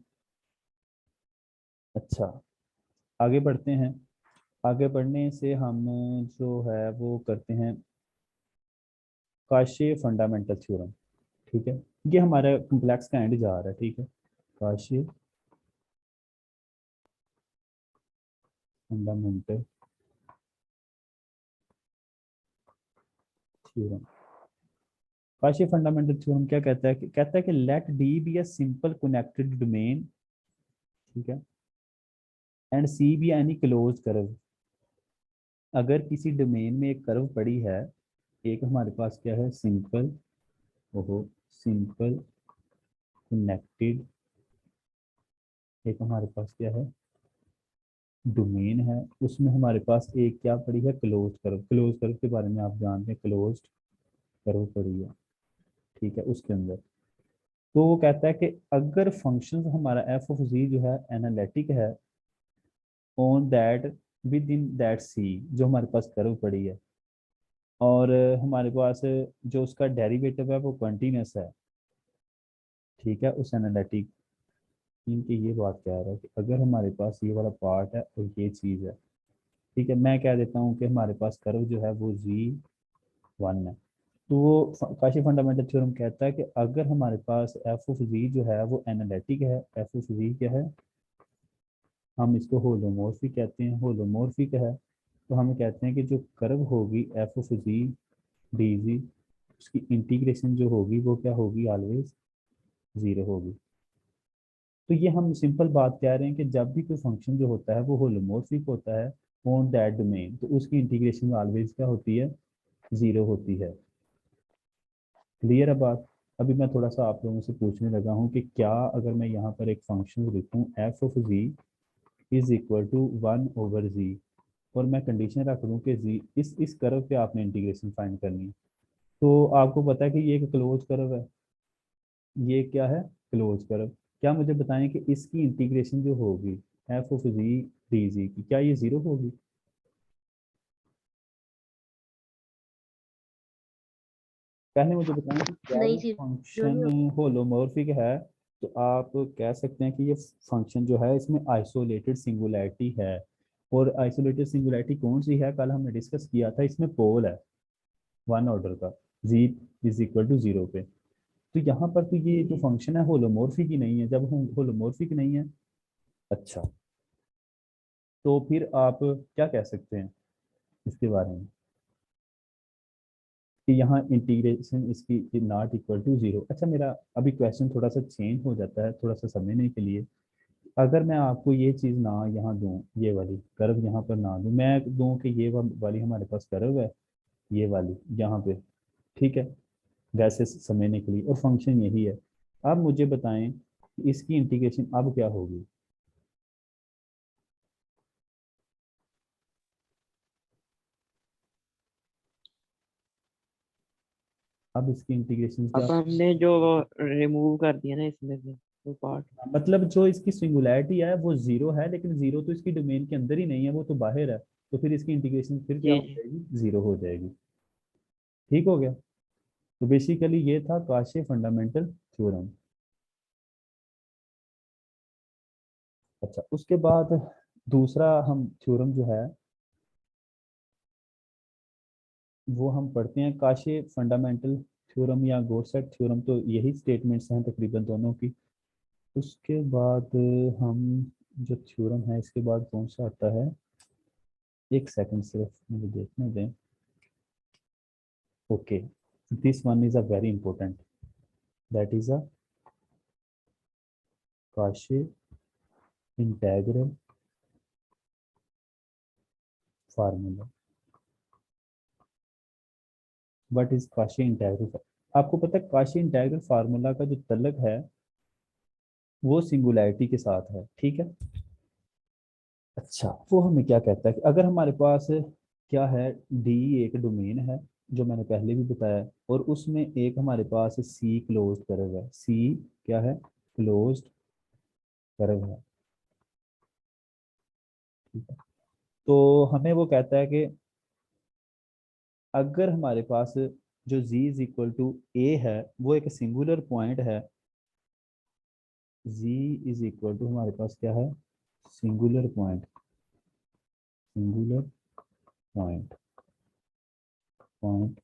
अच्छा आगे बढ़ते हैं। आगे बढ़ने से हम जो है वो करते हैं काशे फंडामेंटल थ्योरम, ठीक है। ये हमारा कॉम्प्लेक्स का एंड जा रहा है, ठीक है, Cauchy fundamental theorem. Cauchy fundamental theorem क्या कहता है, कहता है कि let D be a simple connected domain, ठीक है, and C be any close curve. अगर किसी डोमेन में एक कर्व पड़ी है, एक हमारे पास क्या है सिंपल, ओहो सिंपल कनेक्टेड, एक हमारे पास क्या है डोमेन है, उसमें हमारे पास एक क्या पड़ी है क्लोज कर्व। क्लोज कर्व के बारे में आप जानते हैं, क्लोज कर्व पड़ी है, ठीक है, उसके अंदर। तो वो कहता है कि अगर फंक्शन हमारा एफ ऑफ जी जो है एनालिटिक है on that, within that C, जो हमारे पास कर्व पड़ी है, और हमारे पास जो उसका डेरिवेटिव है वो कंटिन्यूस है, ठीक है, उस एनालिटिक इनकी ये बात कह रहा है कि अगर हमारे पास ये वाला पार्ट है और ये चीज़ है, ठीक है, मैं कह देता हूँ कि हमारे पास कर्व जो है वो जी 1 है। तो वो काशी फंडामेंटल थ्योरम कहता है कि अगर हमारे पास एफ ऑफ जी जो है वो एनालिटिक है, एफ ऑफ जी क्या है, हम इसको होलोमोर्फिक कहते हैं, होलोमोर्फिक है, तो हम कहते हैं कि जो कर्व होगी F of G D G, उसकी इंटीग्रेशन जो होगी वो क्या होगी, ऑलवेज 0 होगी। तो ये हम सिंपल बात कह रहे हैं कि जब भी कोई फंक्शन जो होता है वो होलोमोर्फिक होता है ऑन दैट डोमेन, तो उसकी इंटीग्रेशन ऑलवेज क्या होती है, 0 होती है। क्लियर है बात। अभी मैं थोड़ा सा आप लोगों से पूछने लगा हूँ कि क्या अगर मैं यहाँ पर एक फंक्शन लिखूँ F of G is equal to 1 over G, और मैं कंडीशन रख दूं कि जी इस कर्व पे आपने इंटीग्रेशन फाइंड करनी है, तो आपको पता है कि ये एक क्लोज कर्व है, ये क्या है क्लोज कर्व। क्या मुझे बताएं कि इसकी इंटीग्रेशन जो होगी F of G D G की, क्या ये 0 होगी। पहले मुझे बताएं कि क्या नहीं ये जी, जो फंक्शन नहीं होगा। होलोमॉर्फिक है, तो आप कह सकते हैं कि ये फंक्शन जो है इसमें आइसोलेटेड सिंगुलैरिटी है। और आइसोलेटेड सिंगुलैरिटी कौन सी है, कल हमने डिस्कस किया था, इसमें पोल है 1 ऑर्डर का, जी इज इक्वल टू 0 पे। तो यहाँ पर तो ये जो फंक्शन है होलोमोर्फिक ही नहीं है। जब हम होलोमोर्फिक नहीं है, अच्छा, तो फिर आप क्या कह सकते हैं इसके बारे में कि यहाँ इंटीग्रेशन इसकी नॉट इक्वल टू जीरो। अच्छा, मेरा अभी क्वेश्चन थोड़ा सा चेंज हो जाता है थोड़ा सा समझने के लिए। अगर मैं आपको ये चीज़ ना यहाँ दूँ, ये वाली कर्व यहाँ पर ना दूँ, मैं दूँ कि ये वाली हमारे पास कर्व है, ये वाली यहाँ पे, ठीक है, वैसे समझने के लिए, और फंक्शन यही है। अब मुझे बताएं कि इसकी इंटीग्रेशन अब क्या होगी। अब इसकी इंटीग्रेशन क्या, अब हमने जो रिमूव कर दिया ना इसमें से वो पार्ट। मतलब जो इसकी सिंगुलैरिटी है वो जीरो है, लेकिन जीरो तो इसकी डोमेन के अंदर ही नहीं है, वो तो बाहर है। तो फिर इसकी इंटीग्रेशन फिर क्या जी हो जी। जाएगी, जीरो हो जाएगी। ठीक हो गया। तो बेसिकली ये था काशे फंडामेंटल थ्योरम। अच्छा, उसके बाद दूसरा हम थ्योरम जो है वो हम पढ़ते हैं, काशे फंडामेंटल थ्योरम या गोरसेट थ्योरम। तो यही स्टेटमेंट्स हैं तकरीबन दोनों की। उसके बाद हम जो थ्योरम है इसके बाद कौन सा आता है, एक सेकंड सिर्फ मुझे देखने दें। Okay, this one is a very important, that is a Cauchy integral formula. What is Cauchy integral? आपको पता है काशी इंटेग्रल फार्मूला का जो तलक है वो सिंगुलैरिटी के साथ है, ठीक है। अच्छा, वो हमें क्या कहता है कि अगर हमारे पास क्या है, डी एक डोमेन है जो मैंने पहले भी बताया है, और उसमें एक हमारे पास सी क्लोज्ड कर्व है। सी क्या है, क्लोज्ड कर्व है, ठीक है। तो हमें वो कहता है कि अगर हमारे पास जो z is equal to A है वो एक सिंगुलर पॉइंट है, z इज इक्वल टू हमारे पास क्या है, singular point, singular point, point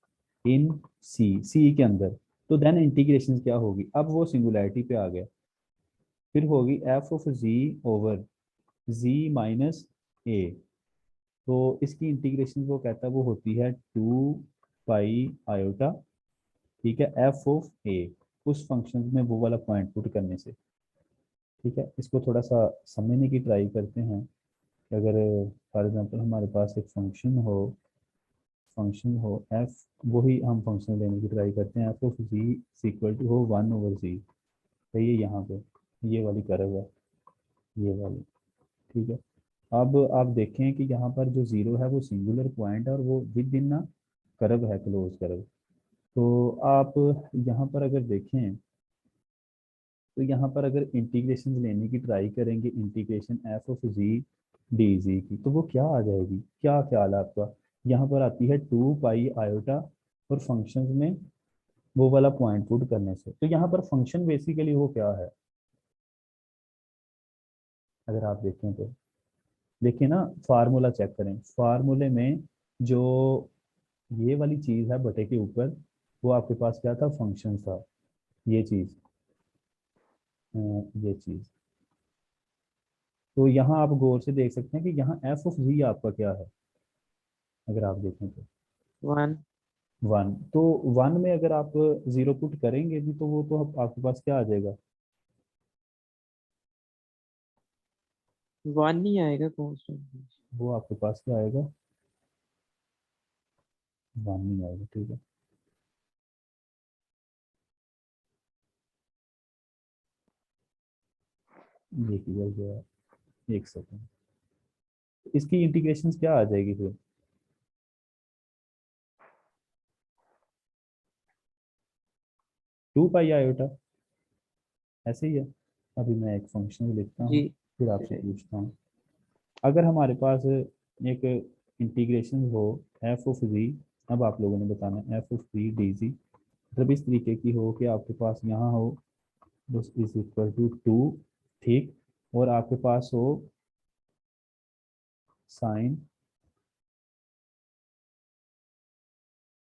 in C के अंदर, तो देन इंटीग्रेशन क्या होगी। अब वो सिंगुलैरिटी पे आ गया, फिर होगी F of G over G minus A. तो इसकी इंटीग्रेशन वो कहता है वो होती है 2 पाई आयोटा, ठीक है, एफ ऑफ ए, उस फंक्शन में वो वाला पॉइंट पुट करने से। ठीक है, इसको थोड़ा सा समझने की ट्राई करते हैं कि अगर फॉर एग्जांपल हमारे पास एक फंक्शन हो एफ, वही हम फंक्शन लेने की ट्राई करते हैं, F of G equal to हो 1/z। तो ये यहाँ पे ये वाली कर्व है, ये वाली, ठीक है। अब आप देखें कि यहाँ पर जो जीरो है वो सिंगुलर पॉइंट है और वो विद इन ना कर्व है, क्लोज कर्व। तो आप यहाँ पर अगर देखें तो यहाँ पर अगर इंटीग्रेशन लेने की ट्राई करेंगे, integration F of G D G की, तो वो क्या आ जाएगी, क्या ख्याल है आपका। यहाँ पर आती है 2 पाई आयोटा, और फंक्शन में वो वाला पॉइंट पुट करने से। तो यहाँ पर फंक्शन बेसिकली वो क्या है, अगर आप देखें तो देखिए ना, फार्मूला चेक करें, फार्मूले में जो ये वाली चीज़ है बटे के ऊपर, वो आपके पास क्या था, फंक्शन था, ये चीज़, ये चीज़। तो यहाँ आप गौर से देख सकते हैं कि यहाँ एफ ऑफ जी आपका क्या है, अगर आप देखें तो वन। 1। तो 1 में अगर आप जीरो पुट करेंगे भी तो वो तो आपके पास क्या आ जाएगा, वन नहीं आएगा कांस्टेंट। वो आपके पास क्या आएगा, 1 नहीं आएगा, ठीक है। ये किधर गया, एक सेकंड, इसकी इंटीग्रेशन क्या आ जाएगी फिर, 2 पाई आयोटा, ऐसे ही है। अभी मैं एक फंक्शन लिखता हूँ, जी। फिर आपसे पूछता हूँ। अगर हमारे पास एक इंटीग्रेशन हो एफ ऑफ जी, अब आप लोगों ने बताना F of G D G, मतलब इस तरीके की हो कि आपके पास यहाँ हो बस इज इक्वल टू 2, ठीक, और आपके पास हो साइन,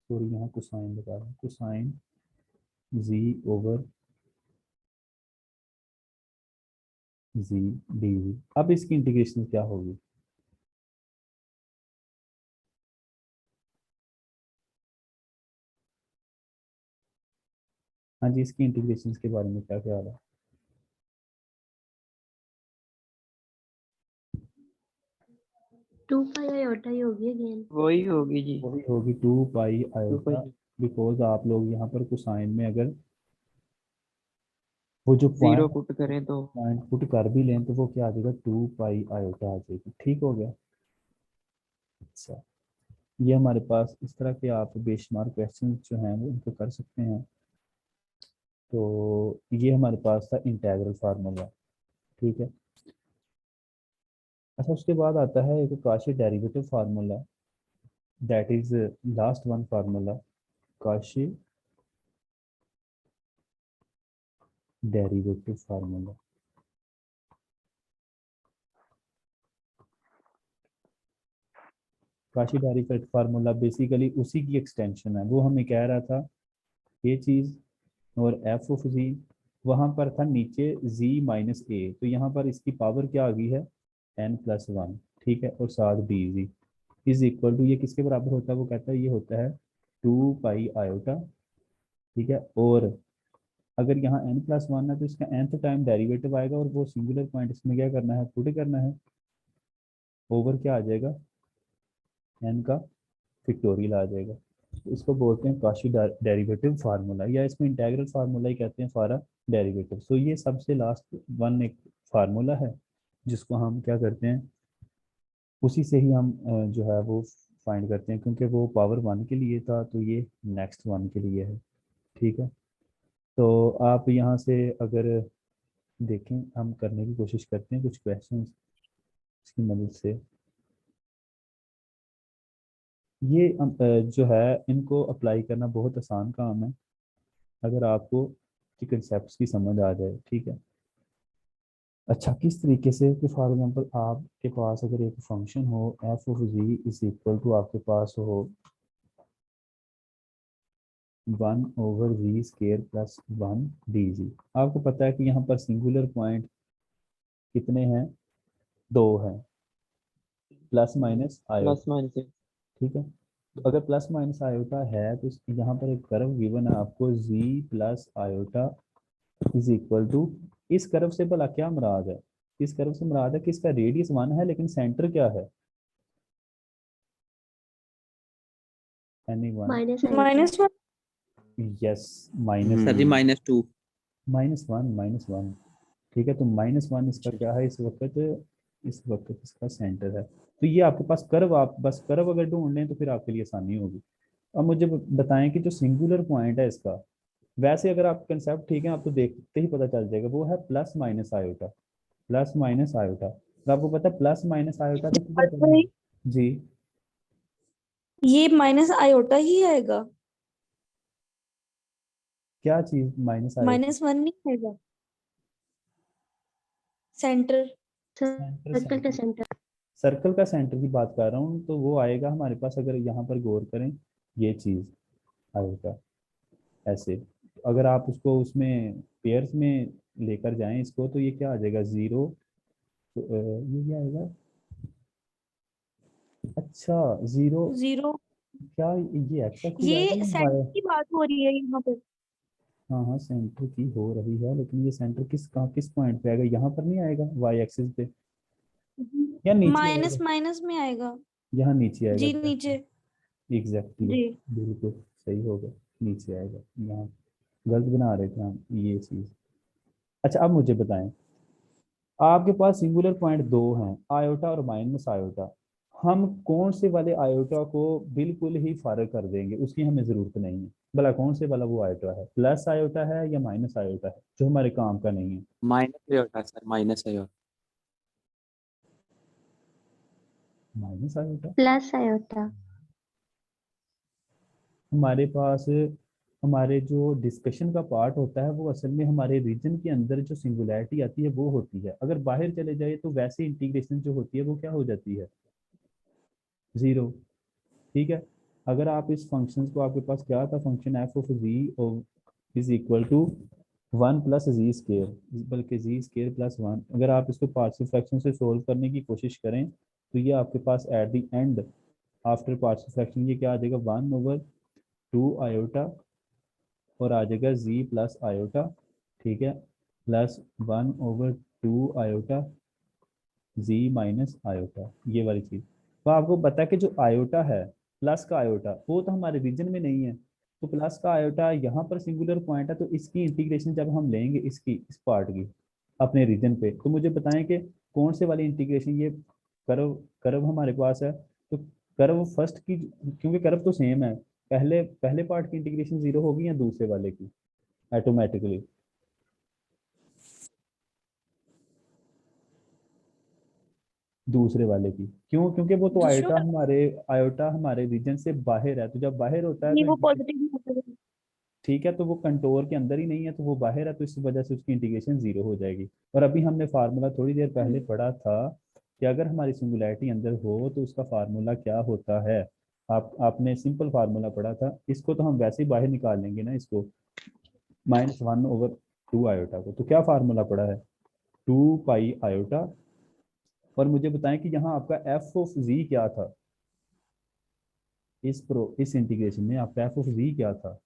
सॉरी यहाँ कोसाइन लगा रहा हूँ, कोसाइन जी ओवर जी डी जी। अब इसकी इंटीग्रेशन क्या होगी? हाँ जी, इसकी इंटीग्रेशन के बारे में क्या ख्याल है? टू पाई आयोटा ही होगी अगेन। वही होगी जी। वही होगी 2 पाई 2 आयोटा, पाई बिकॉज आप लोग यहाँ पर कोसाइन में अगर वो जो जीरो पॉइंट पुट करें तो पुट कर भी लें तो वो क्या आ जाएगा, 2 पाई आयोटा आ जाएगी। ठीक हो गया। अच्छा, ये हमारे पास इस तरह के आप बेशुमार क्वेश्चन जो हैं वो इनको कर सकते हैं। तो ये हमारे पास था इंटीग्रल फार्मूला। ठीक है। अच्छा, उसके बाद आता है एक Kashi derivative formula, that is last one formula, Kashi derivative formula. Kashi derivative formula basically उसी की एक्सटेंशन है। वो हमें कह रहा था ये चीज़, और एफ ऑफ जी वहाँ पर था नीचे जी माइनस ए, तो यहाँ पर इसकी पावर क्या आ गई है, एन प्लस वन। ठीक है, और साथ D G is equal to, ये किसके बराबर होता है, वो कहता है ये होता है 2 पाई आयोटा। ठीक है, और अगर यहाँ n प्लस वन है तो इसका nth टाइम डेरिवेटिव आएगा, और वो सिंगुलर पॉइंट इसमें क्या करना है, पुट करना है, ओवर क्या आ जाएगा, n का फैक्टोरियल आ जाएगा। तो इसको बोलते हैं काशी डेरिवेटिव फार्मूला, या इसमें इंटीग्रल फार्मूला ही कहते हैं फॉर डेरिवेटिव। सो ये सबसे लास्ट वन एक फार्मूला है जिसको हम क्या करते हैं, उसी से ही हम जो है वो फाइंड करते हैं, क्योंकि वो पावर वन के लिए था तो ये नेक्स्ट वन के लिए है। ठीक है, तो आप यहाँ से अगर देखें, हम करने की कोशिश करते हैं कुछ क्वेश्चन इसकी मदद से। ये जो है इनको अप्लाई करना बहुत आसान काम है अगर आपको कि कंसेप्ट की समझ आ जाए। ठीक है। अच्छा, किस तरीके से कि फॉर एग्जांपल आपके पास अगर एक फंक्शन हो F of G is equal to आपके पास हो 1 over G square plus 1 D G. आपको पता है कि यहाँ पर सिंगुलर पॉइंट कितने हैं, 2 हैं, plus minus plus iota. Minus. ठीक है, तो अगर प्लस माइनस आयोटा है तो यहाँ पर एक कर्व गिवन है आपको z plus iota is equal to, इस कर्व से भला क्या मुराद है, इस कर्व से मुराद है कि इसका रेडियस 1 है लेकिन सेंटर क्या है, anyone? Minus iota. Minus one. Yes, minus sir ji -2। Minus one. ठीक है, तो -1 इसका क्या है इस वक्त इसका सेंटर है। तो ये आपके पास कर्व, आप बस कर्व अगर ढूंढ लें तो फिर आपके लिए आसानी होगी। अब मुझे बताएं कि जो सिंगुलर पॉइंट है इसका, वैसे अगर आप कंसेप्ट ठीक है आपको देखते ही पता चल जाएगा, वो है plus minus iota, plus minus iota. तो आपको पता है प्लस माइनस आयोटा तो किधर करना है? जी, ये माइनस आयोटा ही आएगा, क्या चीज माइनस आयोटा? माइनस वन नहीं आएगा। सेंटर। सेंटर, सर्कल का सेंटर। सर्कल का सेंटर की बात कर रहा हूँ, तो वो आएगा हमारे पास, अगर यहाँ पर गौर करें ये चीज आएगा ऐसे। अगर आप उसको उसमें पेयर्स में लेकर जाएं इसको, तो ये क्या आ जाएगा, 0। तो ये क्या आएगा, अच्छा 0, जीरो। क्या ये एक्स एक्सिस आएगा ये या सेंटर वाई? की बात हो रही है यहाँ पर। हाँ हाँ, सेंटर की हो रही है, लेकिन ये सेंटर किस पॉइंट पे आएगा, यहाँ पर नहीं आएगा वाई एक्सिस पे, या नीचे माइनस आएगा, माइनस में आएगा। यहाँ नीचे आएगा। जी नीचे। एग्जैक्टली, जी। बिल्कुल सही होगा, नीचे आएगा। यहाँ गलत बना रहे थे हम ये चीज़। अच्छा, अब मुझे बताएं, आपके पास सिंगुलर पॉइंट 2 हैं, आयोटा और माइनस आयोटा। हम कौन से वाले आयोटा को बिल्कुल ही फारग कर देंगे, उसकी हमें जरूरत नहीं है। भला कौन से वाला वो आयोटा है, प्लस आयोटा है या माइनस आयोटा है, जो हमारे काम का नहीं है? Minus iota sir, minus iota. Minus iota. Plus iota. हमारे पास हमारे जो डिस्कशन का पार्ट होता है वो असल में हमारे रीजन के अंदर जो सिंगुलैरिटी आती है वो होती है। अगर बाहर चले जाए तो वैसे इंटीग्रेशन जो होती है वो क्या हो जाती है, 0। ठीक है, अगर आप इस फंक्शन को, आपके पास क्या था function F of G is equal to 1 plus G square, बल्कि जी स्केयर प्लस 1। अगर आप इसको पार्शियल फ्रैक्शन से सोल्व करने की कोशिश करें तो ये आपके पास at the end after partial fraction ये क्या आ जाएगा, 1/2 आयोटा और आ जाएगा जी प्लस आयोटा, ठीक है, प्लस 1/2 आयोटा जी माइनस आयोटा, ये वाली चीज। तो आपको पता है कि जो आयोटा है प्लस का आयोटा वो तो हमारे रीजन में नहीं है, तो प्लस का आयोटा यहाँ पर सिंगुलर पॉइंट है, तो इसकी इंटीग्रेशन जब हम लेंगे इसकी इस पार्ट की अपने रीजन पे, तो मुझे बताएं कि कौन से वाली इंटीग्रेशन, ये कर्व कर्व हमारे पास है तो कर्व फर्स्ट की, क्योंकि कर्व तो सेम है, पहले पहले पार्ट की इंटीग्रेशन जीरो होगी या दूसरे वाले की ऑटोमेटिकली? दूसरे वाले की, क्यों? क्योंकि वो तो दूसरों आयोटा हमारे रीजन से बाहर है, तो जब बाहर होता है नहीं, तो वो पॉजिटिव। ठीक है, तो वो कंटोर के अंदर ही नहीं है तो वो बाहर है, तो इस वजह से उसकी इंटीग्रेशन जीरो हो जाएगी। और अभी हमने फार्मूला थोड़ी देर पहले पढ़ा था कि अगर हमारी सिंगुलैरिटी अंदर हो तो उसका फार्मूला क्या होता है। आपने सिंपल फार्मूला पढ़ा था, इसको तो हम वैसे ही बाहर निकाल लेंगे ना, इसको -1/2 आयोटा को। तो क्या फार्मूला पड़ा है, 2 पाई आयोटा। और मुझे बताएं कि यहाँ आपका एफ ऑफ जी क्या था, इस इंटीग्रेशन में आपका एफ ऑफ जी क्या था?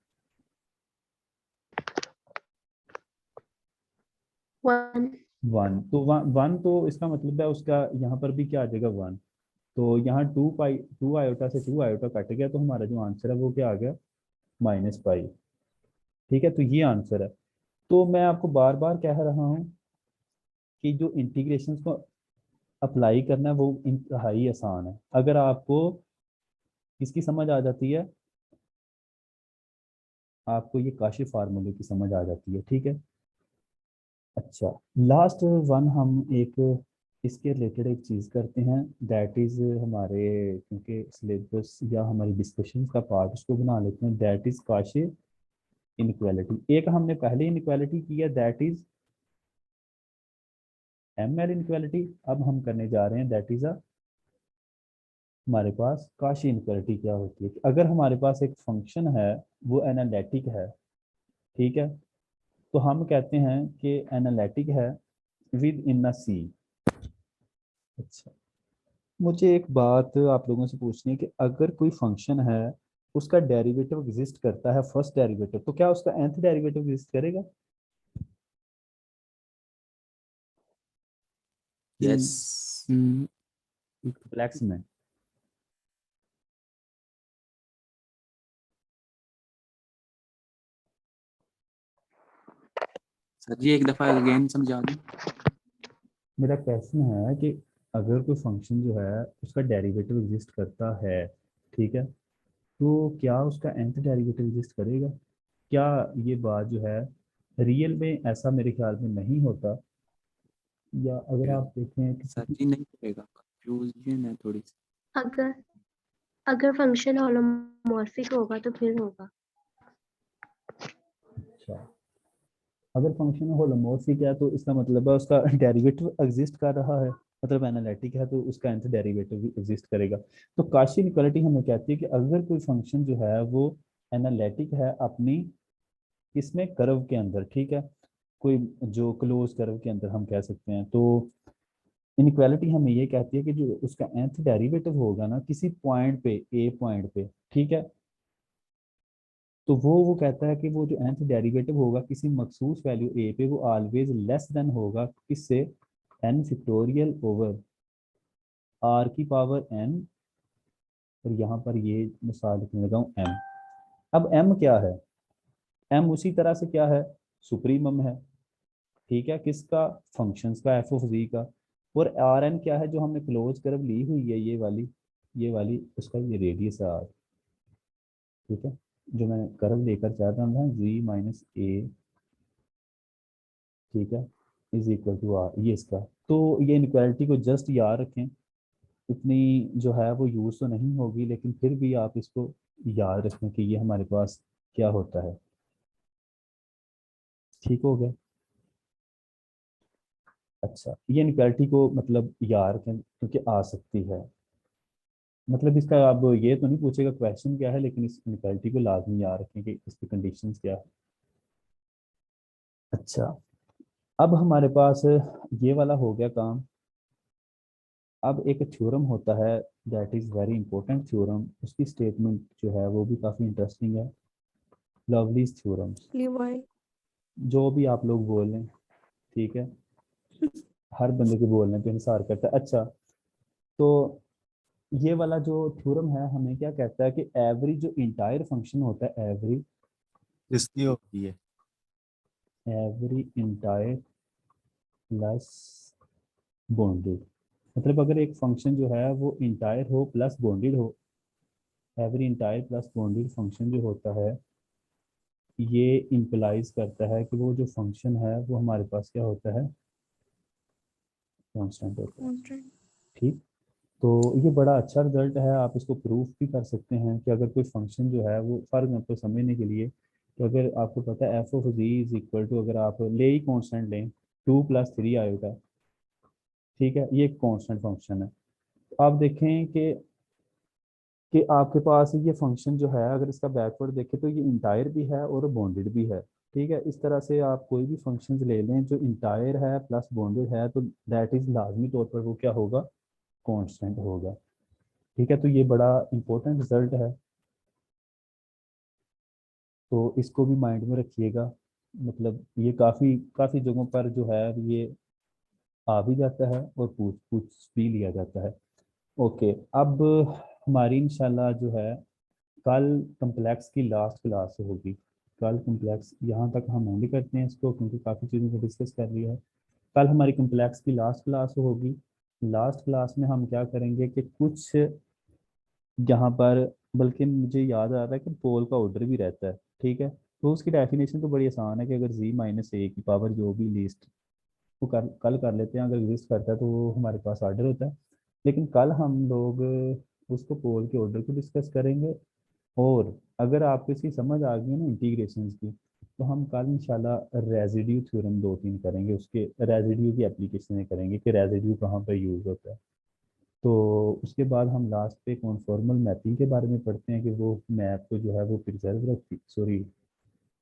1। 1। तो 1 तो इसका मतलब है उसका यहाँ पर भी क्या आ जाएगा, 1। तो यहाँ 2 आयोटा से 2 आयोटा कट गया, तो हमारा जो आंसर है वो क्या आ गया, -पाई। ठीक है, तो ये आंसर है। तो मैं आपको बार बार कह रहा हूँ कि जो इंटीग्रेशन को अप्लाई करना है वो इंतहाई आसान है, अगर आपको किसकी समझ आ जाती है, आपको ये काशिफ फार्मूले की समझ आ जाती है, ठीक है। अच्छा, लास्ट वन हम एक इसके रिलेटेड एक चीज़ करते हैं, दैट इज़ हमारे, क्योंकि सिलेबस या हमारी डिस्कशन का पार्ट उसको बना लेते हैं, दैट इज़ काशिफ इनक्वालिटी। एक हमने पहले इनक्वालिटी किया, that is M L inequality. अब हम करने जा रहे हैं दैट इज़ हमारे पास काशी इनक्वालिटी क्या होती है। कि अगर हमारे पास एक फंक्शन है वो एनालिटिक है, ठीक है, तो हम कहते हैं कि एनालिटिक है विद इन अ सी। अच्छा, मुझे एक बात आप लोगों से पूछनी है कि अगर कोई फंक्शन है उसका डेरिवेटिव एग्जिस्ट करता है, फर्स्ट डेरिवेटिव, तो क्या उसका nth डेरिवेटिव एग्जिस्ट करेगा? यस। फ्लैक्स में सर जी एक दफा अगेन समझा दूं। मेरा क्वेश्चन है कि अगर कोई फंक्शन जो है उसका डेरिवेटिव एग्जिस्ट करता है, ठीक है, तो क्या उसका nth डेरिवेटिव एग्जिस्ट करेगा? क्या ये बात जो है रियल में ऐसा मेरे ख्याल में नहीं होता, या अगर आप देखें सर कि जी नहीं करेगा, कंफ्यूजन है थोड़ी सी। अगर अगर फंक्शन होलोमॉर्फिक होगा तो फिर होगा। अच्छा, अगर फंक्शन होलोमॉर्फिक है तो इसका मतलब है उसका डेरिवेटिव एग्जिस्ट कर रहा है, मतलब एनालिटिक है तो उसका nth डेरिवेटिव भी एग्जिस्ट करेगा। तो काशी इनक्वालिटी हमें कहती है कि अगर कोई फंक्शन जो है वो एनालिटिक है अपनी इसमें कर्व के अंदर, ठीक है, कोई जो क्लोज कर्व के अंदर हम कह सकते हैं, तो इनक्वालिटी हमें ये कहती है कि जो उसका nth डेरिवेटिव होगा ना किसी पॉइंट पे, ए पॉइंट पे, ठीक है, तो वो कहता है कि वो जो nth डेरिवेटिव होगा किसी मखसूस वैल्यू ए पे वो ऑलवेज लेस देन होगा किससे, n फैक्टोरियल ओवर r की पावर n, और यहाँ पर ये मिसाल लिखने लगा हूँ m। अब m क्या है, m उसी तरह से क्या है, सुप्रीमम है, ठीक है, किसका, फंक्शंस का, एफ ऑफ जी का। और आर एन क्या है, जो हमने क्लोज कर्व ली हुई है ये वाली उसका ये रेडियस है आर, ठीक है, जो मैंने कर्व लेकर चाहता था जी माइनस ए, ठीक है, इज इक्वल टू आर, ये इसका। तो ये इनक्वालिटी को जस्ट याद रखें, इतनी जो है वो यूज़ तो नहीं होगी, लेकिन फिर भी आप इसको याद रखें कि ये हमारे पास क्या होता है। ठीक हो गया? अच्छा, ये इनक्वालिटी को मतलब याद रखें क्योंकि आ सकती है, मतलब इसका अब ये तो नहीं पूछेगा क्वेश्चन क्या है, लेकिन इस इनक्वालिटी को लाजमी याद रखें कि इसकी कंडीशंस क्या है। अच्छा, अब हमारे पास ये वाला हो गया काम। अब एक थ्योरम होता है, that is very important theorem, उसकी स्टेटमेंट जो है वो भी काफी इंटरेस्टिंग है। लवलीज थ्योरम्स, वाई जो भी आप लोग बोल लें, ठीक है, हर बंदे के बोलने पे इंसार करता है। अच्छा, तो ये वाला जो थ्योरम है हमें क्या कहता है कि एवरी जो इंटायर फंक्शन होता है, एवरी किसकी होती है? इंटायर प्लस बाउंडेड, मतलब अगर एक फंक्शन जो है वो इंटायर हो प्लस बाउंडेड हो, every entire plus bounded function जो होता है, ये इंप्लाइज करता है कि वो जो फंक्शन है वो हमारे पास क्या होता है, कांस्टेंट होता है। ठीक, तो ये बड़ा अच्छा रिजल्ट है, आप इसको प्रूफ भी कर सकते हैं कि अगर कोई फंक्शन जो है वो, फॉर एग्जाम्पल समझने के लिए, तो अगर आपको पता है F of G is equal to, अगर आप ले ही कांस्टेंट लें 2 + 3 आएगा, ठीक है, ये एक कांस्टेंट फंक्शन है। तो आप देखें कि आपके पास ये फंक्शन जो है, अगर इसका बैकवर्ड देखें तो ये इंटायर भी है और बॉन्डेड भी है। ठीक है, इस तरह से आप कोई भी फंक्शन ले लें जो इंटायर है प्लस बॉन्डेड है, तो दैट इज लाजमी तौर पर वो क्या होगा, कांस्टेंट होगा। ठीक है, तो ये बड़ा इंपॉर्टेंट रिजल्ट है, तो इसको भी माइंड में रखिएगा। मतलब ये काफ़ी काफ़ी जगहों पर जो है ये आ भी जाता है और पूछ पूछ भी लिया जाता है। ओके, अब हमारी इंशाल्लाह जो है कल कम्प्लेक्स की लास्ट क्लास होगी। कल कम्प्लेक्स यहाँ तक हम नहीं करते हैं इसको, क्योंकि काफ़ी चीज़ों को डिस्कस कर लिया है। कल हमारी कम्प्लेक्स की लास्ट क्लास होगी। लास्ट क्लास में हम क्या करेंगे कि कुछ यहाँ पर, बल्कि मुझे याद आ रहा है कि पोल का ऑर्डर भी रहता है। ठीक है, तो उसकी डेफिनेशन तो बड़ी आसान है कि अगर z - a की पावर जो भी लीस्ट, वो कल कर लेते हैं, अगर एग्जिस्ट करता है तो वो हमारे पास ऑर्डर होता है। लेकिन कल हम लोग उसको पोल के ऑर्डर को डिस्कस करेंगे। और अगर आपको इसकी समझ आ गई है ना इंटीग्रेशन की, तो हम कल इंशाल्लाह रेजिड्यू थ्योरम 2-3 करेंगे, उसके रेजिड्यू की एप्लीकेशन करेंगे कि रेजिड्यू कहाँ पर यूज होता है। तो उसके बाद हम लास्ट पे कॉन्फॉर्मल मैपिंग के बारे में पढ़ते हैं कि वो मैप को जो है वो प्रिजर्व रखती, सॉरी,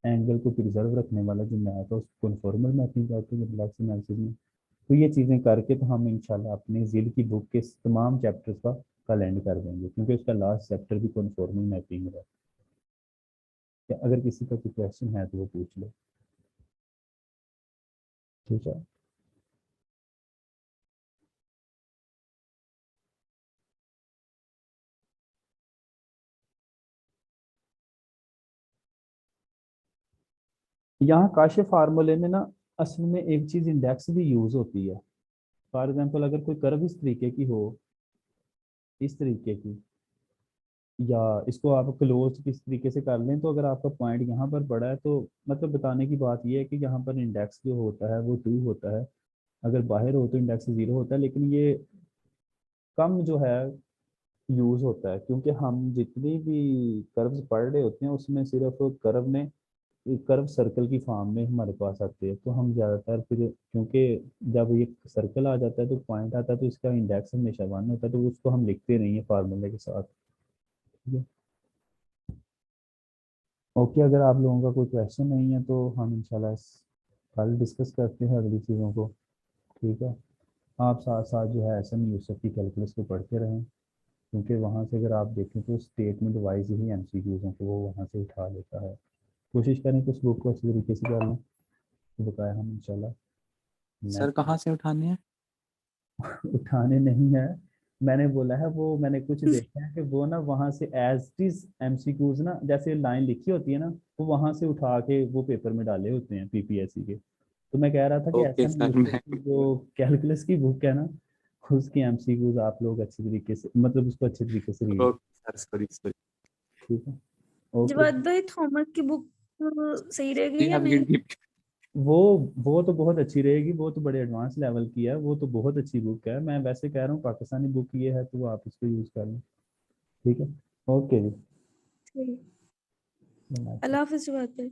एंगल को प्रिजर्व रखने वाला जो मैप है उसको कॉन्फॉर्मल मैपिंग कहते हैं ब्लॉक्स एनालिसिस में। तो ये चीज़ें करके तो हम इंशाल्लाह अपने जिल की बुक के तमाम चैप्टर्स का कल एंड कर देंगे, क्योंकि उसका लास्ट चैप्टर भी कॉन्फॉर्मल मैपिंग है। अगर किसी का कोई क्वेश्चन है तो वो पूछ लो। ठीक है, यहाँ काशे फार्मूले में ना असल में एक चीज़ इंडेक्स भी यूज़ होती है। फॉर एग्जांपल अगर कोई कर्व इस तरीके की हो, इस तरीके की, या इसको आप क्लोज किस तरीके से कर लें, तो अगर आपका पॉइंट यहाँ पर पड़ा है तो मतलब बताने की बात यह है कि यहाँ पर इंडेक्स जो होता है वो 2 होता है, अगर बाहर हो तो इंडेक्स 0 होता है। लेकिन ये कम जो है यूज़ होता है, क्योंकि हम जितनी भी कर्व्स पढ़ रहे होते हैं उसमें सिर्फ कर्व सर्कल की फॉर्म में हमारे पास आते हैं, तो हम ज़्यादातर फिर, क्योंकि जब ये सर्कल आ जाता है तो पॉइंट आता है तो इसका इंडेक्स हमेशा 1 होता है, तो उसको हम लिखते नहीं है फार्मूले के साथ। ठीक है, ओके, अगर आप लोगों का कोई क्वेश्चन नहीं है तो हम इंशाल्लाह कल डिस्कस करते हैं अगली चीज़ों को। ठीक है, आप साथ साथ जो है एस एम यूसुफ की कैलकुलस को पढ़ते रहें, क्योंकि वहाँ से अगर आप देखें तो स्टेटमेंट वाइज ही MCQs हैं, तो वो वहाँ से उठा लेता है। कोशिश करें कि उस बुक को अच्छी तरीके से कर लें, तो बताया हम इंशाल्लाह सर कहाँ से उठानी है? उठाने नहीं है, मैंने बोला है वो, मैंने कुछ देखा है कि वो ना वहाँ से एज इज MCQs ना, जैसे लाइन लिखी होती है ना, वो वहाँ से उठा के वो पेपर में डाले होते हैं PPSC के। तो मैं कह रहा था कि ओके एसएम सर, यूसुफ मैं की जो कैलकुलस की बुक है ना, उसकी MCQs आप लोग अच्छी तरीके से, मतलब उसको अच्छे तरीके से read. Okay sir, sorry sorry. ठीक है, ओके। जवाद भाई थॉमस की बुक सही रहेगी जी या आपकी नहीं? वो वो तो बहुत अच्छी रहेगी, वो तो बड़े एडवांस लेवल की है, वो तो बहुत अच्छी बुक है। मैं वैसे कह रहा हूँ पाकिस्तानी बुक ये है, तो वो आप इसको यूज़ कर लें। ठीक है, ओके जी। ठीक। Good night. अल्लाह हाफिज जवाद भाई।